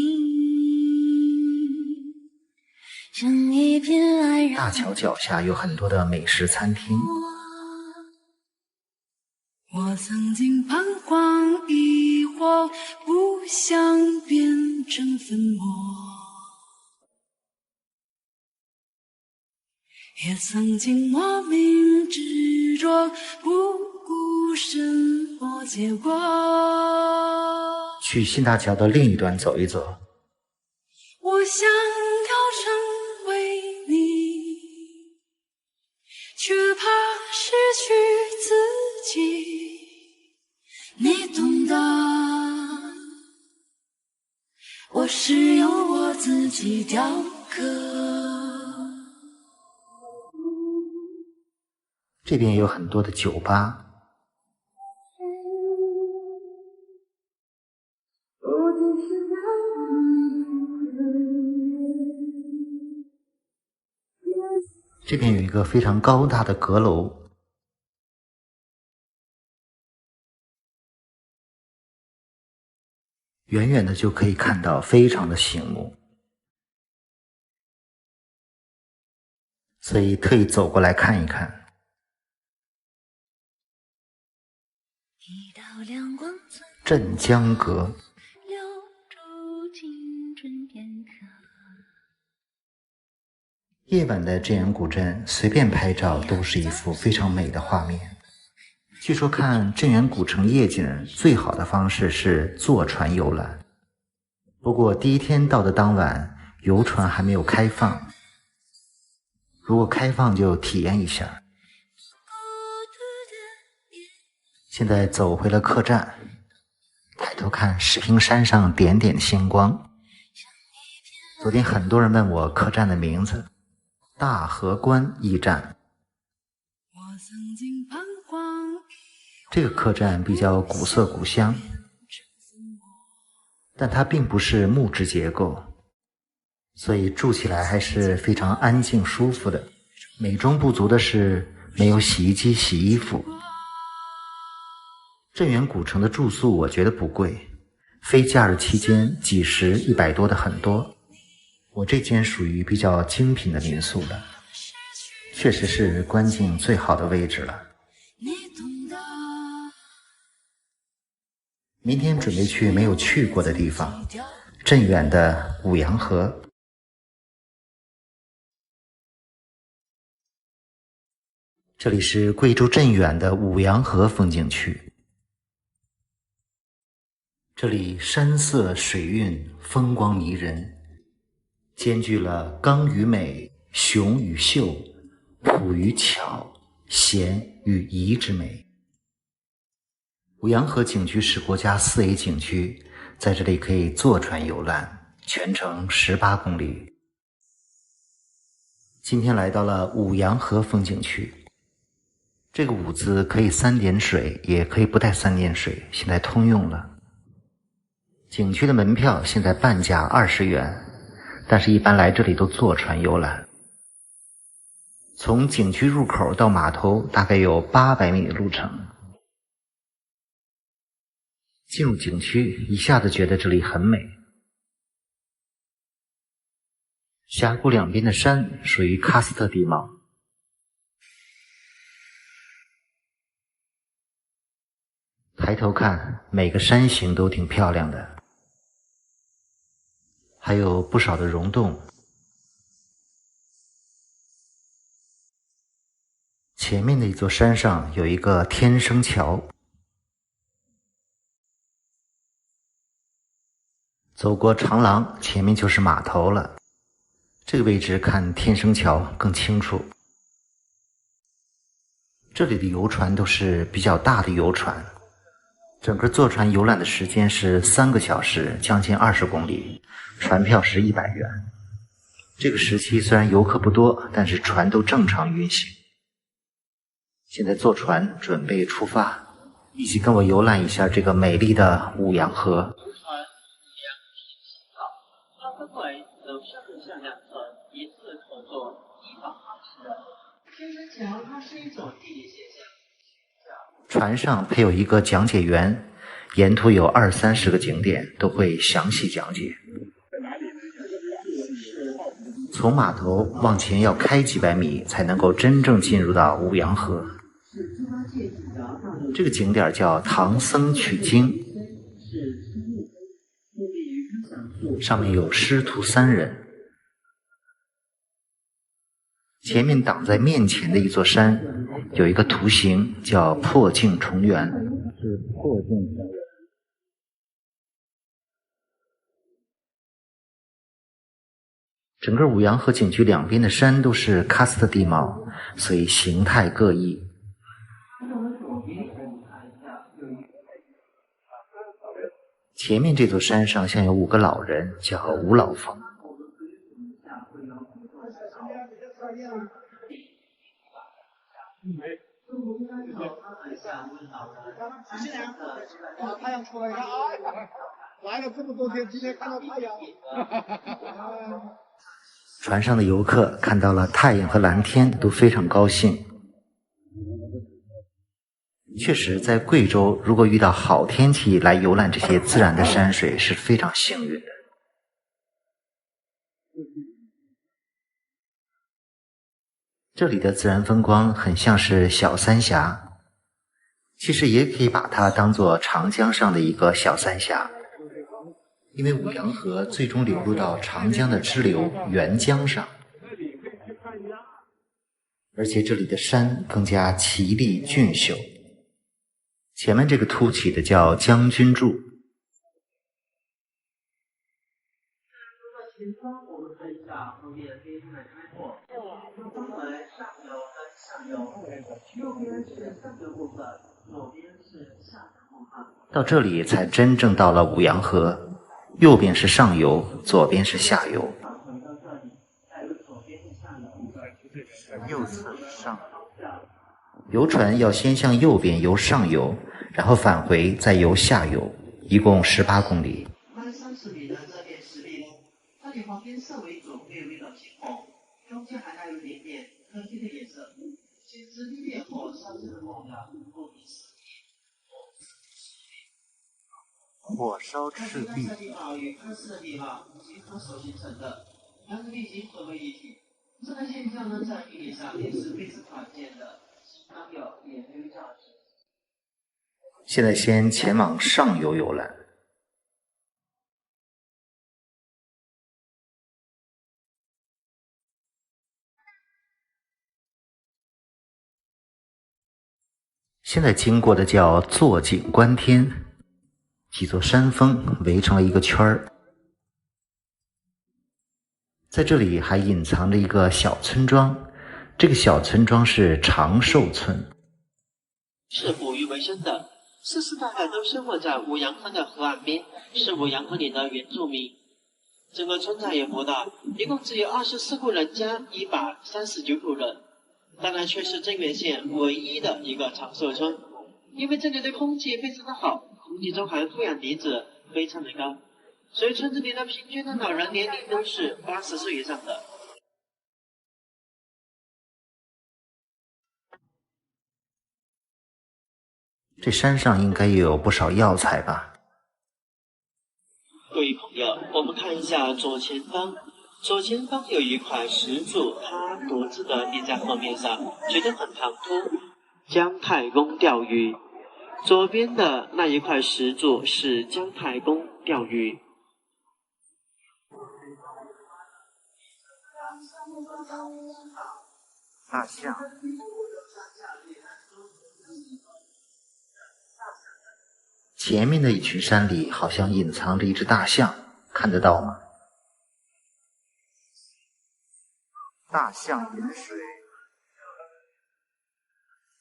像一片爱人。大桥脚下有很多的美食餐厅。我曾经彷徨疑惑，不想变成粉末，也曾经莫名执着，不顾生活结果。去新大桥的另一端走一走。我想要成为你，却怕失去自己。你懂得，我是由我自己雕刻。这边有很多的酒吧。这边有一个非常高大的阁楼。远远的就可以看到，非常的醒目，所以特意走过来看一看。镇江阁，夜晚的镇阳古镇，随便拍照都是一幅非常美的画面。据说看镇远古城夜景最好的方式是坐船游览，不过第一天到的当晚，游船还没有开放，如果开放就体验一下。现在走回了客栈，抬头看石屏山上点点星光。昨天很多人问我客栈的名字，大河关驿站。这个客栈比较古色古香，但它并不是木质结构，所以住起来还是非常安静舒服的。美中不足的是没有洗衣机洗衣服。镇远古城的住宿我觉得不贵，非假日期间几十、100多的很多。我这间属于比较精品的民宿了，确实是观景最好的位置了。明天准备去没有去过的地方，镇远的五羊河。这里是贵州镇远的五羊河风景区，这里山色水韵，风光迷人，兼具了刚与美、雄与秀、朴与巧、贤与仪之美。五羊河景区是国家4A 景区，在这里可以坐船游览，全程18公里。今天来到了五羊河风景区，这个五字可以3点水，也可以不带3点水，现在通用了。景区的门票现在半价20元，但是一般来这里都坐船游览。从景区入口到码头大概有800米的路程。进入景区，一下子觉得这里很美。峡谷两边的山属于喀斯特地貌，抬头看每个山形都挺漂亮的，还有不少的溶洞。前面的一座山上有一个天生桥，走过长廊，前面就是码头了。这个位置看天生桥更清楚。这里的游船都是比较大的游船，整个坐船游览的时间是3个小时，将近20公里，船票是100元。这个时期虽然游客不多，但是船都正常运行。现在坐船准备出发，一起跟我游览一下这个美丽的五羊河。它分为楼上和下2层，一次可坐180人。天山桥它是一种地理现象。船上配有一个讲解员，沿途有20-30个景点都会详细讲解。从码头往前要开几百米才能够真正进入到五羊河。这个景点叫唐僧取经，上面有师徒3人。前面挡在面前的一座山有一个图形叫破镜重圆，是破镜重圆。整个五羊河景区两边的山都是喀斯特地貌，所以形态各异。前面这座山上像有5个老人，叫五老峰。太阳出来了，来了这么多天，今天看到太阳。船上的游客看到了太阳和蓝天，都非常高兴。确实，在贵州，如果遇到好天气来游览这些自然的山水，是非常幸运的。这里的自然风光很像是小三峡，其实也可以把它当作长江上的一个小三峡，因为五羊河最终流入到长江的支流沅江上，而且这里的山更加奇丽俊秀。前面这个凸起的叫将军柱。前方我们看一下后面非常的开阔，分为上游跟下游，右边是上游部分，左边是下游部分。到这里才真正到了五羊河，右边是上游，左边是下游。右侧上游，游船要先向右边游上游，然后返回再游下游，一共18公里。慢30米的这边实力，这里旁边色为主，略微的偏红，中间还带有一点点咖啡的颜色，显示烈火烧制的梦的不比思议。火烧赤壁。这地貌与喀斯特地貌结合所形成的，两个地形合为一体。这个现象呢，在地理上也是非常罕见的，相当有研究价值。现在先前往上游游览。现在经过的叫坐井观天，几座山峰围成了一个圈儿。在这里还隐藏着一个小村庄，这个小村庄是长寿村。是捕鱼为生的，世世代代都生活在五羊河的河岸边，是五羊河里的原住民。整个村寨也不大，一共只有24户人家，139户人。当然却是镇远县唯一的一个长寿村，因为这里的空气非常的好，空气中含负氧离子非常的高，所以村子里的平均的老人年龄都是80岁以上的。这山上应该也有不少药材吧？各位朋友，我们看一下左前方，左前方有一块石柱，它独自的立在河面上，觉得很唐突。姜太公钓鱼，左边的那一块石柱是姜太公钓鱼。大象。前面的一群山里好像隐藏着一只大象，看得到吗？大象饮水，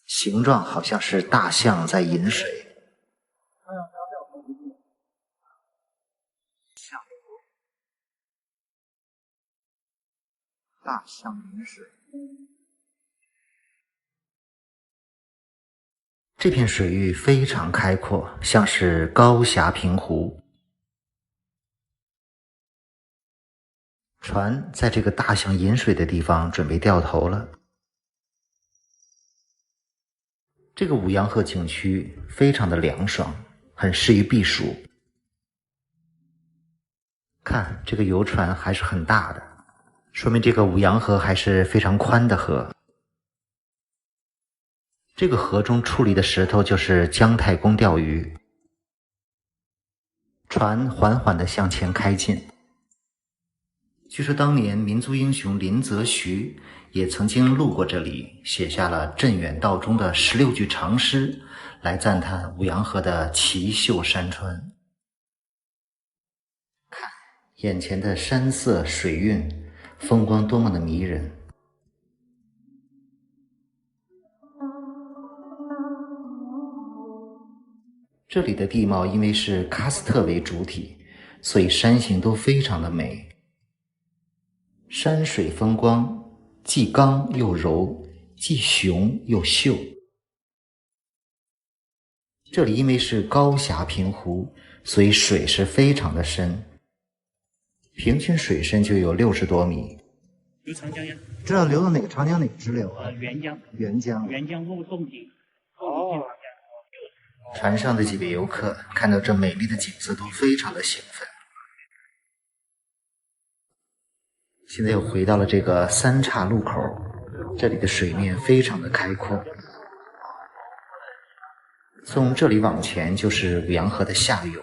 形状好像是大象在饮水。大象饮水。这片水域非常开阔，像是高峡平湖。船在这个大象饮水的地方准备掉头了。这个五羊河景区非常的凉爽，很适宜避暑。看，这个游船还是很大的，说明这个五羊河还是非常宽的河。这个河中矗立的石头就是姜太公钓鱼。船缓缓地向前开进。据说当年民族英雄林则徐也曾经路过这里，写下了镇远道中的16句长诗，来赞叹五羊河的奇秀山川。看，眼前的山色水韵，风光多么的迷人。这里的地貌因为是喀斯特为主体，所以山形都非常的美。山水风光既刚又柔，既雄又秀。这里因为是高峡平湖，所以水是非常的深，平均水深就有60多米。流长江呀？知道流到哪个长江哪个支流？沅江。沅江。沅江入洞顶。船上的几位游客看到这美丽的景色都非常的兴奋。现在又回到了这个三岔路口，这里的水面非常的开阔。从这里往前就是五羊河的下游。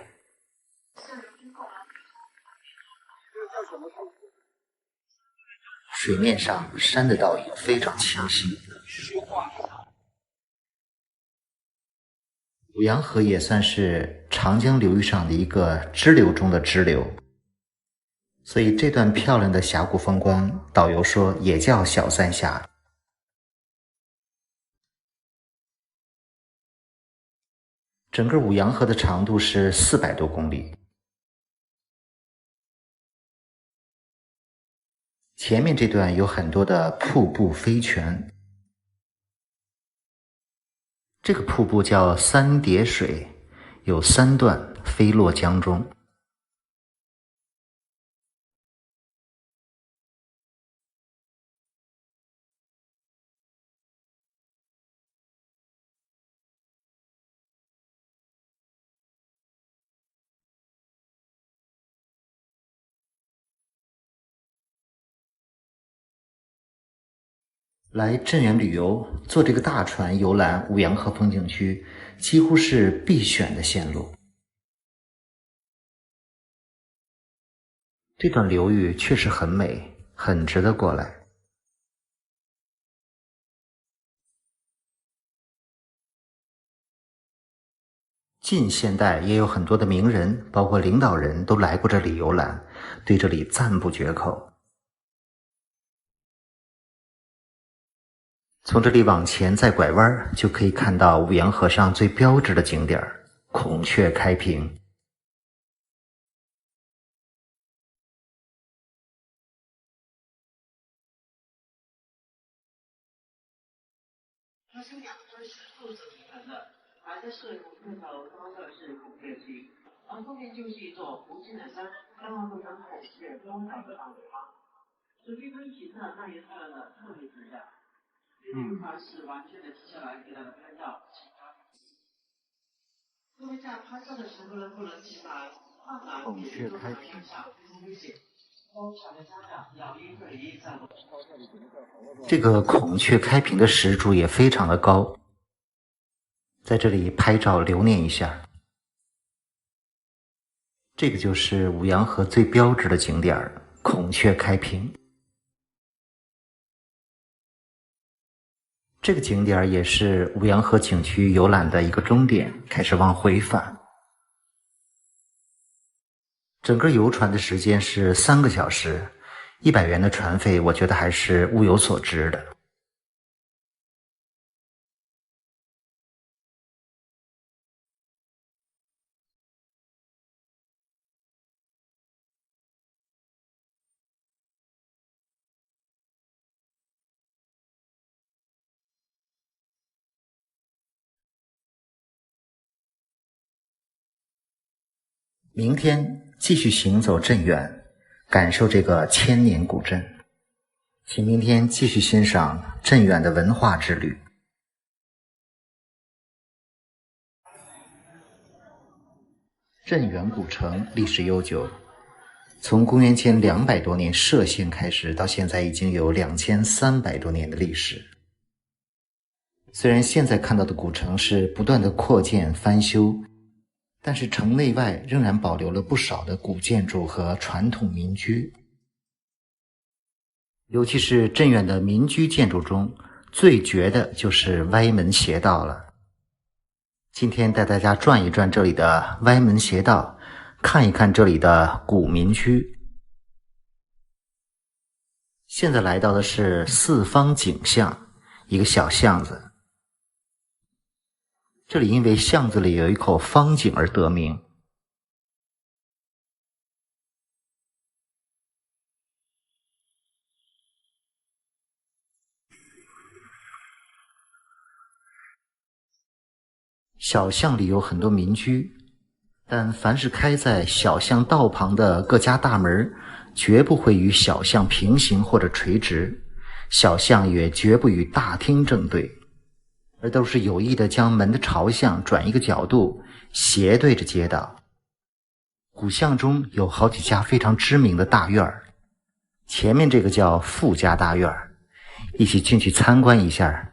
水面上山的倒影非常清晰。五羊河也算是长江流域上的一个支流中的支流，所以这段漂亮的峡谷风光，导游说也叫小三峡。整个五羊河的长度是400多公里。前面这段有很多的瀑布飞泉，这个瀑布叫三叠水，有3段飞落江中。来镇远旅游，坐这个大船游览五羊河风景区，几乎是必选的线路。这段流域确实很美，很值得过来。近现代也有很多的名人，包括领导人都来过这里游览，对这里赞不绝口。从这里往前再拐弯，就可以看到五羊河上最标志的景点孔雀开屏。它是2分数字组成的，白的是孔雀头，高的是孔雀旗，而后面就是一座湖心的山，刚好会跟孔雀都在的大尾巴。水平分平的，那也是它的特别之下。这句话是完全的停下来给大家拍照。各位在拍照的时候呢，不能起来，孔雀开屏。这个孔雀开屏的石柱也非常的高，在这里拍照留念一下。这个就是五羊河最标志的景点孔雀开屏。这个景点也是五羊河景区游览的一个终点，开始往回返。整个游船的时间是3个小时，100元的船费，我觉得还是物有所值的。明天继续行走镇远，感受这个千年古镇。请明天继续欣赏镇远的文化之旅。镇远古城历史悠久，从公元前200多年设县开始，到现在已经有2300多年的历史。虽然现在看到的古城是不断的扩建翻修，但是城内外仍然保留了不少的古建筑和传统民居。尤其是镇远的民居建筑中，最绝的就是歪门邪道了。今天带大家转一转这里的歪门邪道，看一看这里的古民居。现在来到的是四方井巷，一个小巷子。这里因为巷子里有一口方井而得名。小巷里有很多民居，但凡是开在小巷道旁的各家大门，绝不会与小巷平行或者垂直，小巷也绝不与大厅正对，而都是有意的将门的朝向转一个角度，斜对着街道。古巷中有好几家非常知名的大院儿，前面这个叫傅家大院儿，一起进去参观一下。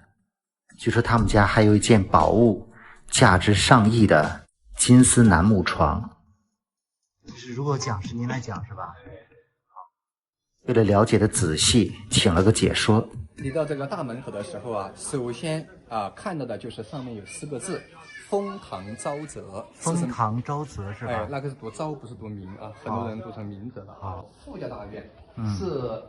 据说他们家还有一件宝物，价值上亿的金丝楠木床。就是如果讲是您来讲是吧？为了了解的仔细，请了个解说。你到这个大门口的时候啊，首先看到的就是上面有4个字“封堂昭泽”。封堂昭泽是吧？哎，那个是读昭，不是读明啊，很多人读成明泽了啊。傅家大院是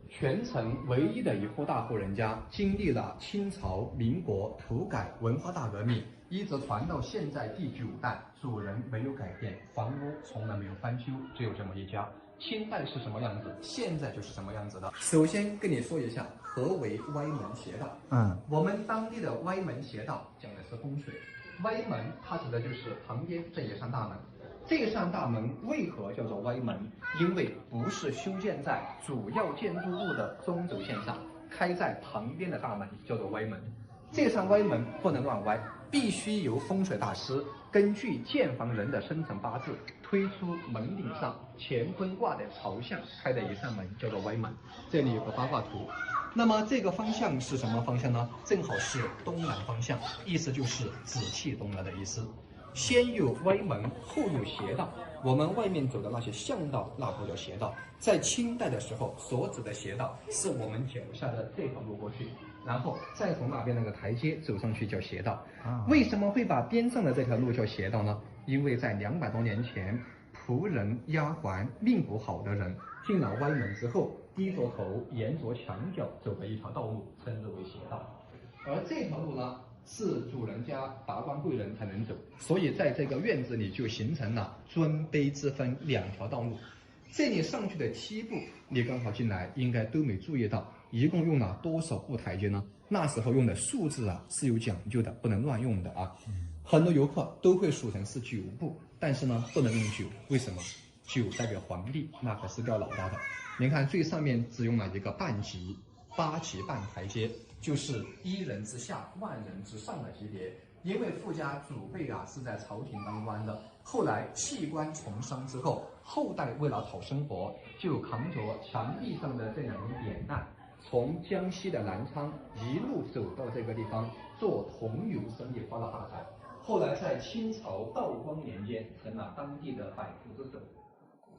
全城唯一的一户大户人家，经历了清朝、民国、土改、文化大革命，一直传到现在第9代，主人没有改变，房屋从来没有翻修，只有这么一家。清代是什么样子，现在就是什么样子的。首先跟你说一下何为歪门邪道。我们当地的歪门邪道讲的是风水，歪门它指的就是旁边这一扇大门。这扇大门为何叫做歪门？因为不是修建在主要建筑物的中轴线上，开在旁边的大门叫做歪门。这扇歪门不能乱歪，必须由风水大师根据建房人的生辰八字推出门顶上乾坤卦的朝向开的一扇门，叫做歪门。这里有个八卦图，那么这个方向是什么方向呢？正好是东南方向，意思就是紫气东来的意思。先有歪门，后有邪道。我们外面走的那些巷道，那都叫邪道。在清代的时候所指的邪道，是我们脚下的这条路过去，然后再从那边那个台阶走上去叫邪道。为什么会把边上的这条路叫邪道呢？因为在200多年前，仆人、丫鬟命不好的人进了歪门之后，低着头沿着墙角走的一条道路，称之为邪道。而这条路呢，是主人家达官贵人才能走，所以在这个院子里就形成了尊卑之分2条道路。这里上去的梯步，你刚好进来应该都没注意到，一共用了多少步台阶呢？那时候用的数字是有讲究的，不能乱用的啊。很多游客都会数成是9步，但是呢不能用9，为什么？9代表皇帝，那可是掉脑袋的。您看最上面只用了一个半级，8级半台阶，就是1人之下万人之上的级别。因为傅家祖辈是在朝廷当官的，后来弃官从商之后，后代为了讨生活，就扛着墙壁上的这2根扁担，从江西的南昌一路走到这个地方做桐油生意，发了大财。后来在清朝道光年间成了当地的百富之首。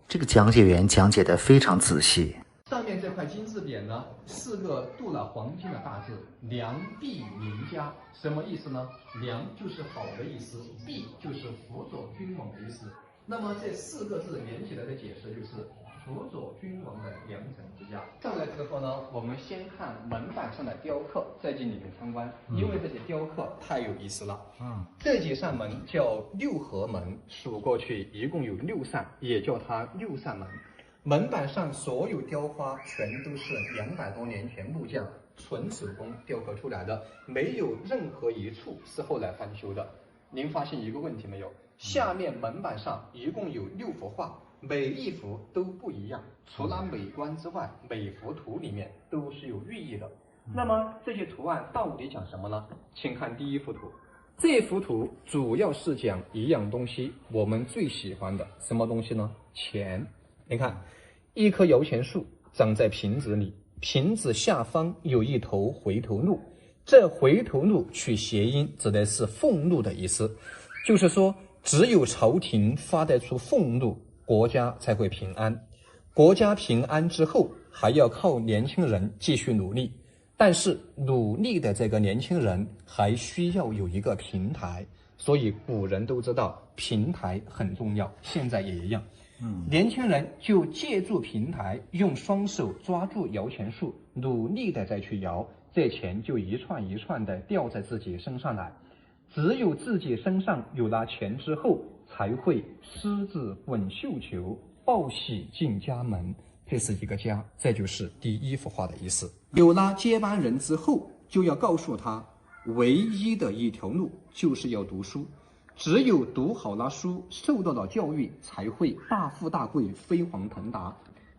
这个讲解员讲解得非常仔细。上面这块金字匾呢，4个镀了黄金的大字“良弼名家”，什么意思呢？良就是好的意思，弼就是辅佐君王的意思。那么这4个字连起来的解释就是辅佐君王的良臣之家。上来之后呢，我们先看门板上的雕刻，再进里面参观，因为这些雕刻太有意思了。这几扇门叫6合门，数过去一共有6扇，也叫它6扇门。门板上所有雕花全都是200多年前木匠纯手工雕刻出来的，没有任何一处是后来翻修的。您发现一个问题没有？下面门板上一共有6幅画，每一幅都不一样，除了美观之外，每幅图里面都是有寓意的。那么这些图案到底讲什么呢？请看第一幅图，这幅图主要是讲一样东西，我们最喜欢的什么东西呢？钱。你看，一棵摇钱树长在瓶子里，瓶子下方有一头回头鹿，这回头鹿取谐音指的是俸禄的意思，就是说只有朝廷发得出俸禄，国家才会平安。国家平安之后，还要靠年轻人继续努力，但是努力的这个年轻人还需要有一个平台，所以古人都知道平台很重要，现在也一样。年轻人就借助平台，用双手抓住摇钱树，努力的再去摇，这钱就一串一串的掉在自己身上来。只有自己身上有了钱之后，才会狮子滚绣球，报喜进家门。这是一个家，这就是第一幅画的意思。有了接班人之后，就要告诉他，唯一的一条路就是要读书。只有读好了书，受到了教育，才会大富大贵，飞黄腾达。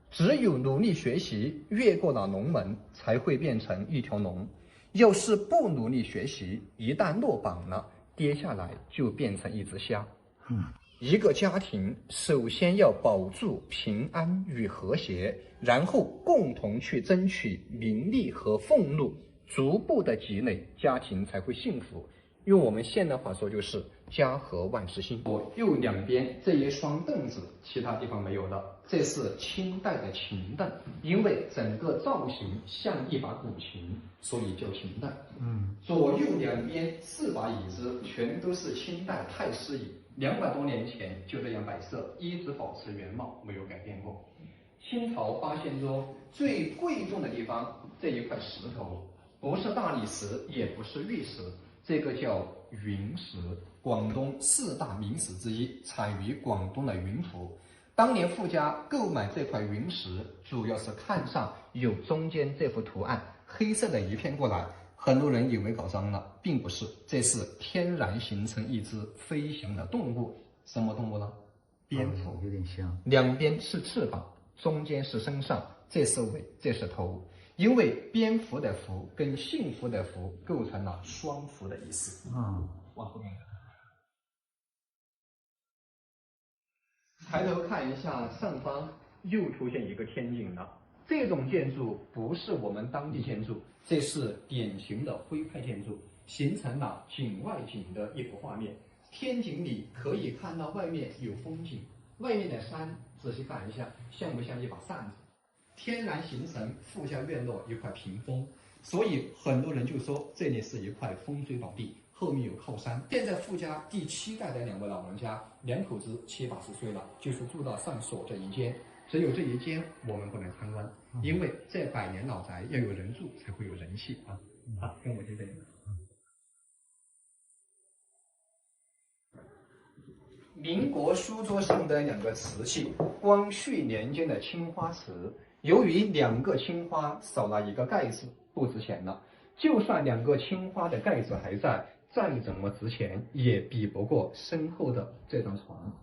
只有努力学习，越过了龙门，才会变成一条龙。要是不努力学习，一旦落榜了，跌下来就变成一只虾。一个家庭首先要保住平安与和谐，然后共同去争取名利和俸禄，逐步的积累，家庭才会幸福。用我们现代话说，就是家和万事兴。我右两边这一双凳子，其他地方没有的，这是清代的琴凳，因为整个造型像一把古琴，所以叫琴凳。左右两边4把椅子全都是清代太师椅，200多年前就这样摆设，一直保持原貌，没有改变过。清朝八仙桌最贵重的地方，这一块石头不是大理石，也不是玉石，这个叫云石，广东4大名石之一，产于广东的云浮。当年富家购买这块云石，主要是看上有中间这幅图案，黑色的一片过来，很多人以为搞脏了，并不是，这是天然形成一只飞翔的动物。什么动物呢？蝙蝠，有点像。两边是翅膀，中间是身上，这是尾，这是头。因为蝙蝠的蝠跟幸福的福构成了双福的意思。往后面看，抬头看一下上方，又出现一个天井了。这种建筑不是我们当地建筑，这是典型的徽派建筑，形成了景外景的一幅画面。天井里可以看到外面有风景，外面的山仔细看一下，像不像一把扇子？天然形成富家院落一块屏风，所以很多人就说这里是一块风水宝地，后面有靠山。现在富家第7代的2位老人家，2口子70、80岁了，就是住到上所这一间，只有这一间我们不能参观，因为这100年老宅要有人住才会有人气啊。好，跟我这边。民国书桌上的2个瓷器，光绪年间的青花瓷。由于2个青花少了一个盖子，不值钱了。就算2个青花的盖子还在，再怎么值钱，也比不过身后的这张床。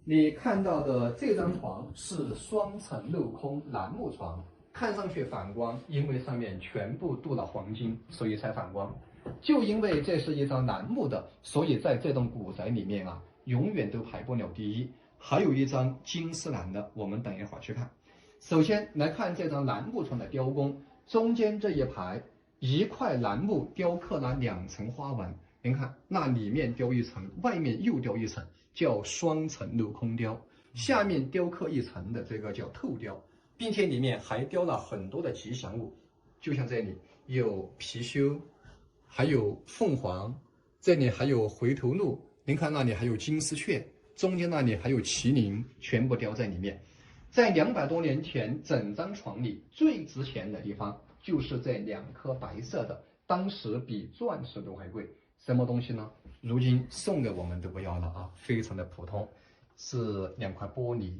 你看到的这张床是双层镂空楠木床，看上去反光，因为上面全部镀了黄金，所以才反光。就因为这是一张楠木的，所以在这栋古宅里面啊，永远都排不了第一。还有一张金丝楠的，我们等一会儿去看。首先来看这张楠木床的雕工，中间这一排一块楠木雕刻了2层花纹，您看那里面雕一层，外面又雕一层，叫双层镂空雕。下面雕刻一层的这个叫透雕，并且里面还雕了很多的吉祥物，就像这里有貔貅，还有凤凰，这里还有回头鹿，您看那里还有金丝雀，中间那里还有麒麟，全部雕在里面。在200多年前，整张床里最值钱的地方就是这2颗白色的，当时比钻石都还贵。什么东西呢？如今送给我们都不要了啊，非常的普通，是2块玻璃。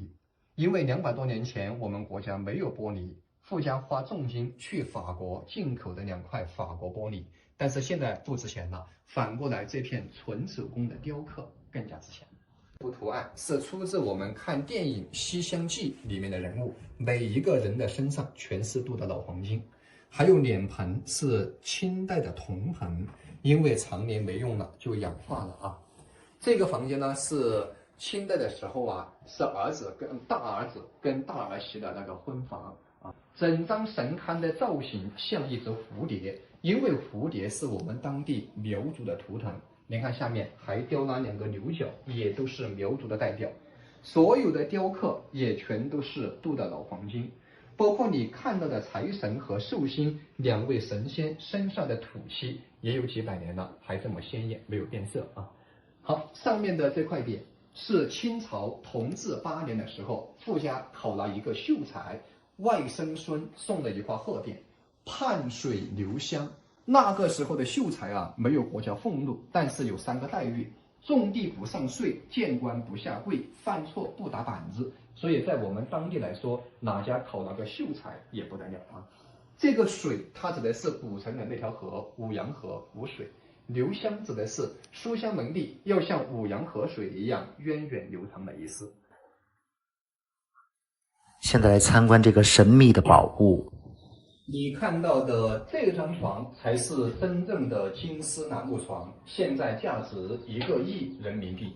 因为200多年前我们国家没有玻璃，富家花重金去法国进口的2块法国玻璃，但是现在不值钱了。反过来，这片纯手工的雕刻更加值钱。这幅图案是出自我们看电影《西厢记》里面的人物，每一个人的身上全是镀的老黄金，还有脸盆是清代的铜盆，因为常年没用了就氧化了啊。这个房间呢是清代的时候啊，是儿子跟大儿媳的那个婚房啊。整张神龛的造型像一只蝴蝶，因为蝴蝶是我们当地苗族的图腾。你看下面还雕了2个牛角，也都是苗族的代表。所有的雕刻也全都是镀的老黄金，包括你看到的财神和寿星2位神仙身上的土漆也有几百年了，还这么鲜艳，没有变色啊。好，上面的这块匾是清朝同治8年的时候，富家考了一个秀才，外甥孙送了一块贺匾，泮水留香。那个时候的秀才啊，没有国家俸禄，但是有3个待遇：种地不上税，见官不下跪，犯错不打板子。所以在我们当地来说，哪家考了个秀才也不得了啊。这个水，它指的是古城的那条河——五羊河五水。留香指的是书香门第要像五羊河水一样源远流长的意思。现在来参观这个神秘的宝物。你看到的这张床才是真正的金丝楠木床，现在价值1个亿人民币。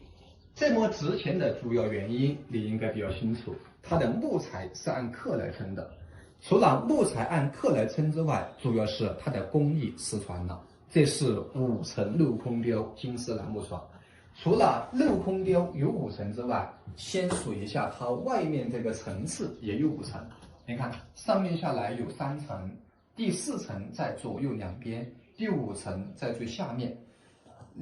这么值钱的主要原因你应该比较清楚，它的木材是按克来称的。除了木材按克来称之外，主要是它的工艺失传了。这是5层镂空雕金丝楠木床。除了镂空雕有5层之外，先数一下它外面这个层次也有5层。你看，上面下来有3层，第4层在左右2边，第5层在最下面。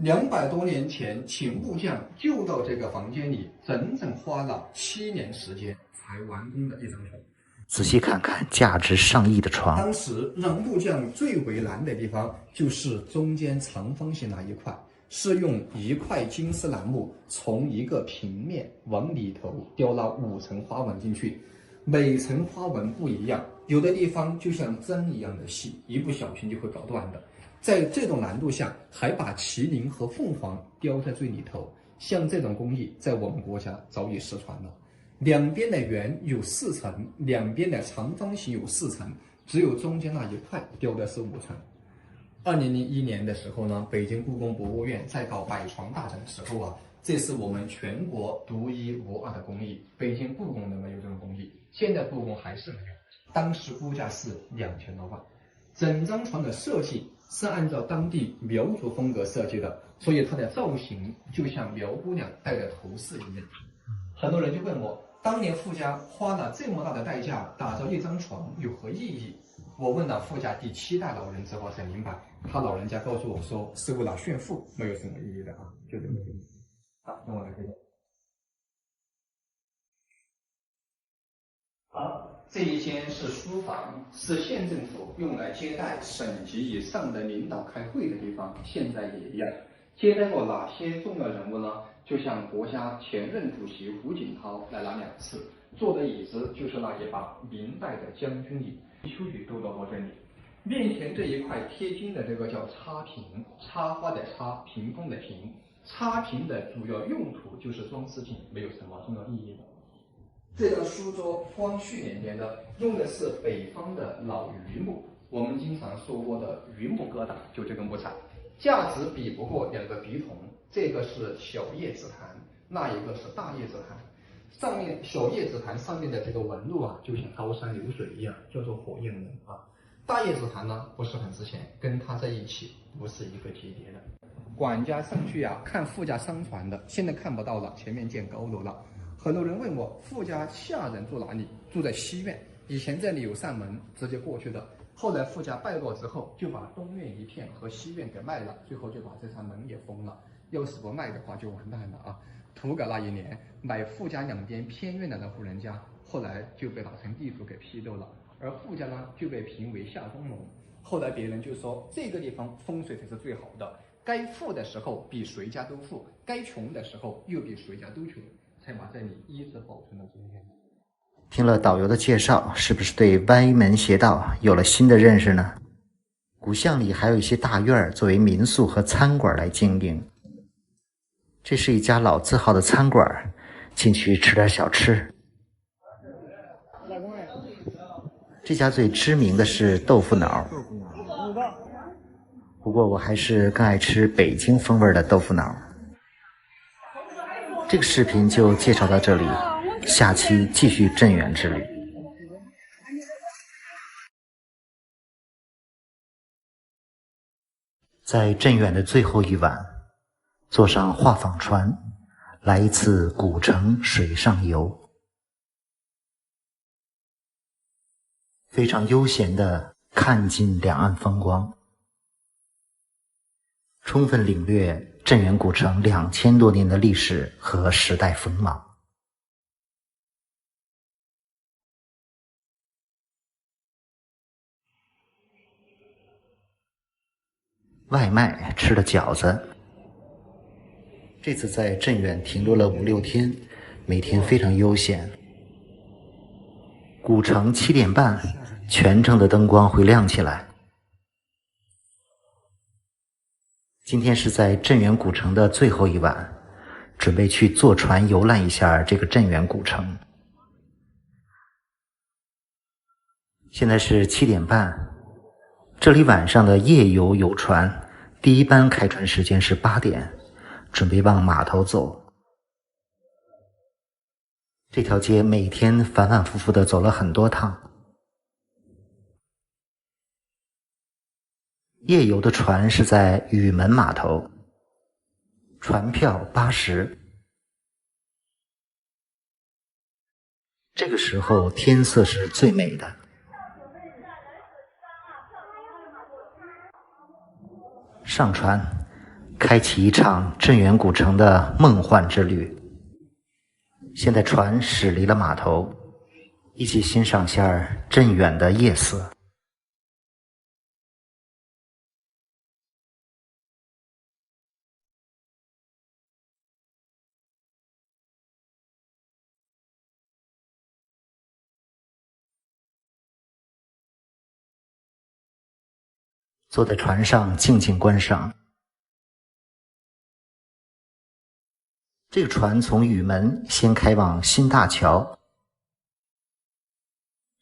200多年前，请木匠就到这个房间里，整整花了7年时间才完工的一张床。仔细看看，价值上亿的床。当时让木匠最为难的地方，就是中间长方形那一块，是用一块金丝楠木从一个平面往里头雕了5层花纹进去。每层花纹不一样，有的地方就像针一样的细，一不小心就会搞断的。在这种难度下，还把麒麟和凤凰雕在最里头，像这种工艺在我们国家早已失传了。2边的圆有4层，2边的长方形有4层，只有中间那一块雕的是5层。2001年的时候呢，北京故宫博物院在搞百床大展的时候啊，这是我们全国独一无二的工艺，北京故宫都没有这种工艺，现在故宫还是没有。当时估价是2000多万。整张床的设计是按照当地苗族风格设计的，所以它的造型就像苗姑娘戴的头饰一样。很多人就问我，当年富家花了这么大的代价打造一张床有何意义？我问了富家第7代老人之后才明白，他老人家告诉我说，是为了炫富，没有什么意义的啊，就这个意义。好，那我来这个。好，这一间是书房，是县政府用来接待省级以上的领导开会的地方，现在也一样。接待过哪些重要人物呢？就像国家前任主席胡锦涛来了2次，坐的椅子就是那一把明代的将军椅，李秋雨都到过这里。面前这一块贴金的这个叫插屏，插花的插，屏风的屏。插屏的主要用途就是装饰性，没有什么重要意义的。这张书桌光绪年间的，用的是北方的老榆木，我们经常说过的榆木疙瘩，就这个木材，价值比不过2个笔筒，这个是小叶紫檀，那一个是大叶紫檀。上面小叶紫檀上面的这个纹路啊，就像高山流水一样，叫做火焰纹啊。大叶紫檀呢不是很值钱，跟它在一起不是一个级别的。管家上去啊，看富家商船的，现在看不到了，前面建高楼了。很多人问我，富家下人住哪里？住在西院，以前这里有扇门，直接过去的。后来富家败落之后，就把东院一片和西院给卖了，最后就把这扇门也封了。要是不卖的话，就完蛋了啊！土改那一年，买富家2边偏院的那户人家，后来就被打成地主给批斗了，而富家呢就被评为下中农。后来别人就说，这个地方风水才是最好的。该富的时候比谁家都富，该穷的时候又比谁家都穷，才把这里一直保存到今天。听了导游的介绍，是不是对歪门邪道有了新的认识呢？古巷里还有一些大院作为民宿和餐馆来经营。这是一家老字号的餐馆，进去吃点小吃。这家最知名的是豆腐脑，不过我还是更爱吃北京风味的豆腐脑。这个视频就介绍到这里，下期继续镇远之旅。在镇远的最后一晚，坐上画舫船，来一次古城水上游，非常悠闲地看尽两岸风光，充分领略镇远古城2000多年的历史和时代风貌。外卖吃了饺子，这次在镇远停留了5、6天，每天非常悠闲。古城7点半，全城的灯光会亮起来。今天是在镇远古城的最后一晚，准备去坐船游览一下这个镇远古城。现在是7点半，这里晚上的夜游游船第一班开船时间是8点，准备往码头走。这条街每天反反复复地走了很多趟。夜游的船是在雨门码头，船票80。这个时候天色是最美的。上船，开启一场镇远古城的梦幻之旅。现在船驶离了码头，一起欣赏下镇远的夜色。坐在船上静静观赏。这个船从雨门先开往新大桥。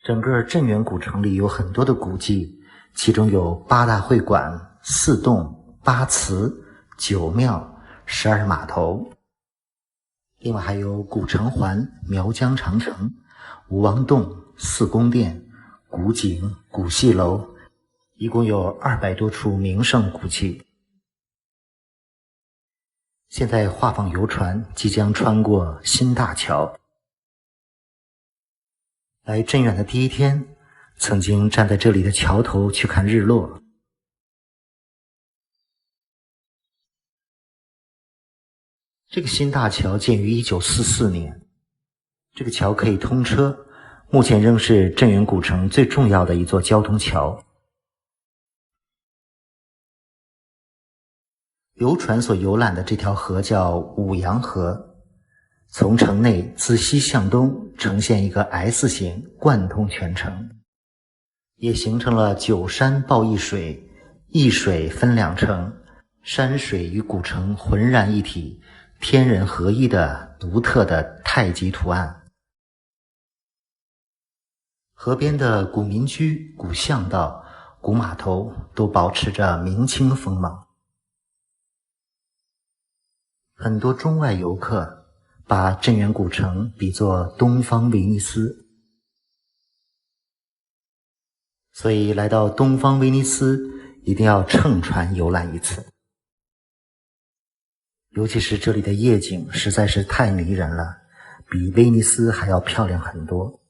整个镇远古城里有很多的古迹，其中有8大会馆、4洞、8祠、9庙、12码头，另外还有古城环、苗疆长城、吴王洞、4宫殿、古井、古戏楼，一共有200多处名胜古迹。现在画舫游船即将穿过新大桥。来镇远的第一天，曾经站在这里的桥头去看日落。这个新大桥建于1944年，这个桥可以通车，目前仍是镇远古城最重要的一座交通桥。游船所游览的这条河叫五羊河，从城内自西向东呈现一个 S 型贯通全城，也形成了9山抱一水，一水分2城，山水与古城浑然一体，天人合一的独特的太极图案。河边的古民居、古巷道、古码头都保持着明清风貌。很多中外游客把镇远古城比作东方威尼斯，所以来到东方威尼斯一定要乘船游览一次。尤其是这里的夜景实在是太迷人了，比威尼斯还要漂亮很多。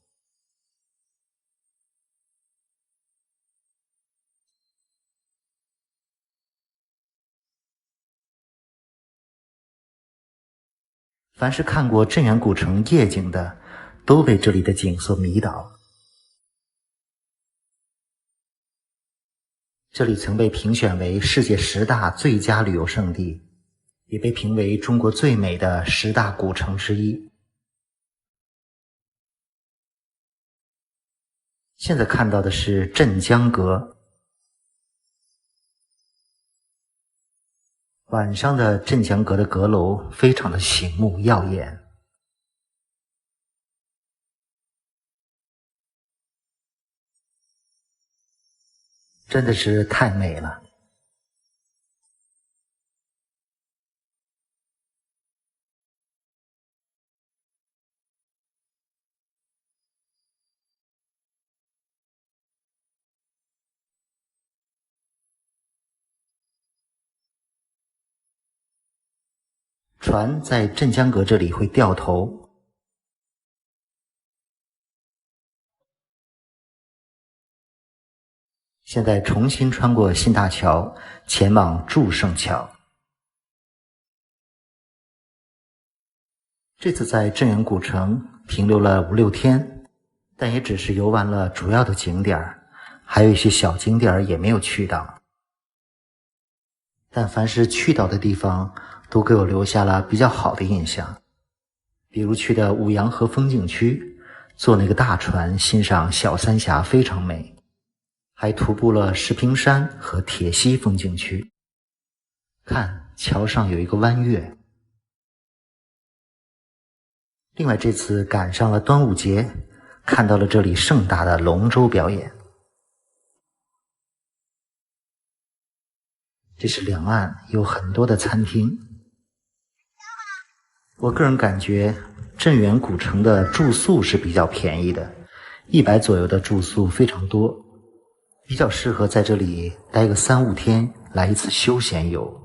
凡是看过镇远古城夜景的，都被这里的景所迷倒。这里曾被评选为世界10大最佳旅游胜地，也被评为中国最美的10大古城之一。现在看到的是镇江阁，晚上的镇江阁的阁楼非常的醒目耀眼，真的是太美了。船在镇江阁这里会掉头，现在重新穿过新大桥，前往祝圣桥。这次在镇远古城停留了5、6天，但也只是游玩了主要的景点，还有一些小景点也没有去到。但凡是去到的地方，都给我留下了比较好的印象。比如去的五羊河风景区，坐那个大船欣赏小三峡非常美，还徒步了石屏山和铁西风景区。看，桥上有一个弯月。另外这次赶上了端午节，看到了这里盛大的龙舟表演。这是两岸有很多的餐厅。我个人感觉镇远古城的住宿是比较便宜的，100左右的住宿非常多，比较适合在这里待个3、5天，来一次休闲游。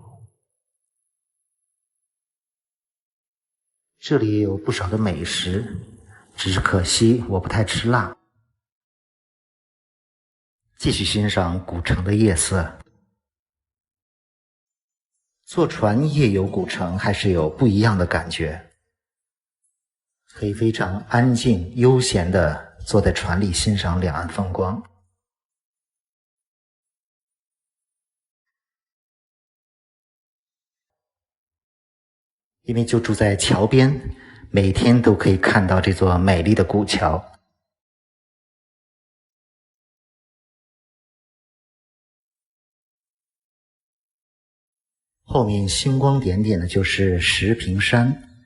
这里也有不少的美食，只是可惜我不太吃辣。继续欣赏古城的夜色。坐船夜游古城还是有不一样的感觉，可以非常安静悠闲地坐在船里欣赏两岸风光。因为就住在桥边，每天都可以看到这座美丽的古桥。后面星光点点的就是石屏山。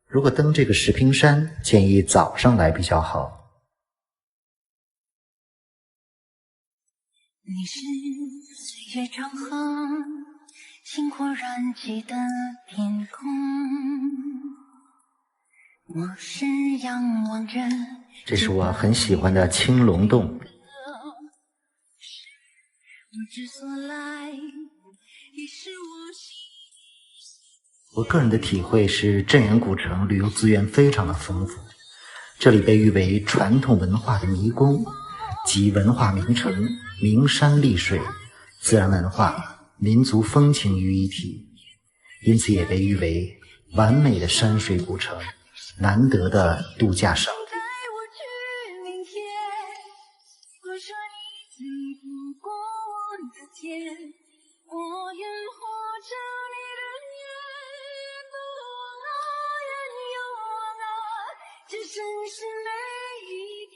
如果登这个石屏山，建议早上来比较好。你是岁月长河，星火燃起的天空。我是仰望着，这是我很喜欢的青龙洞。我个人的体会是，镇远古城旅游资源非常的丰富，这里被誉为传统文化的迷宫，集文化名城、名山丽水、自然文化、民族风情于一体，因此也被誉为完美的山水古城，难得的度假胜地。我愿活着你的愿不啊，愿有啊，只剩是每一天。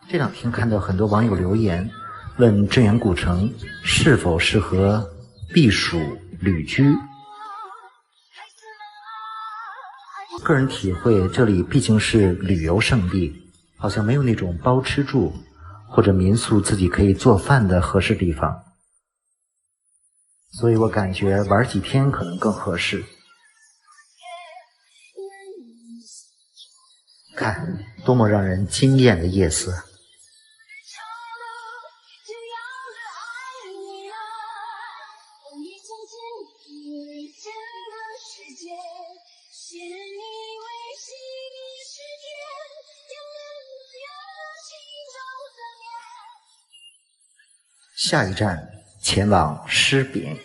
这两天看到很多网友留言，问镇远古城是否适合避暑旅居。个人体会，这里毕竟是旅游胜地，好像没有那种包吃住或者民宿自己可以做饭的合适地方，所以我感觉玩几天可能更合适。看，多么让人惊艳的夜色！下一站前往狮饼。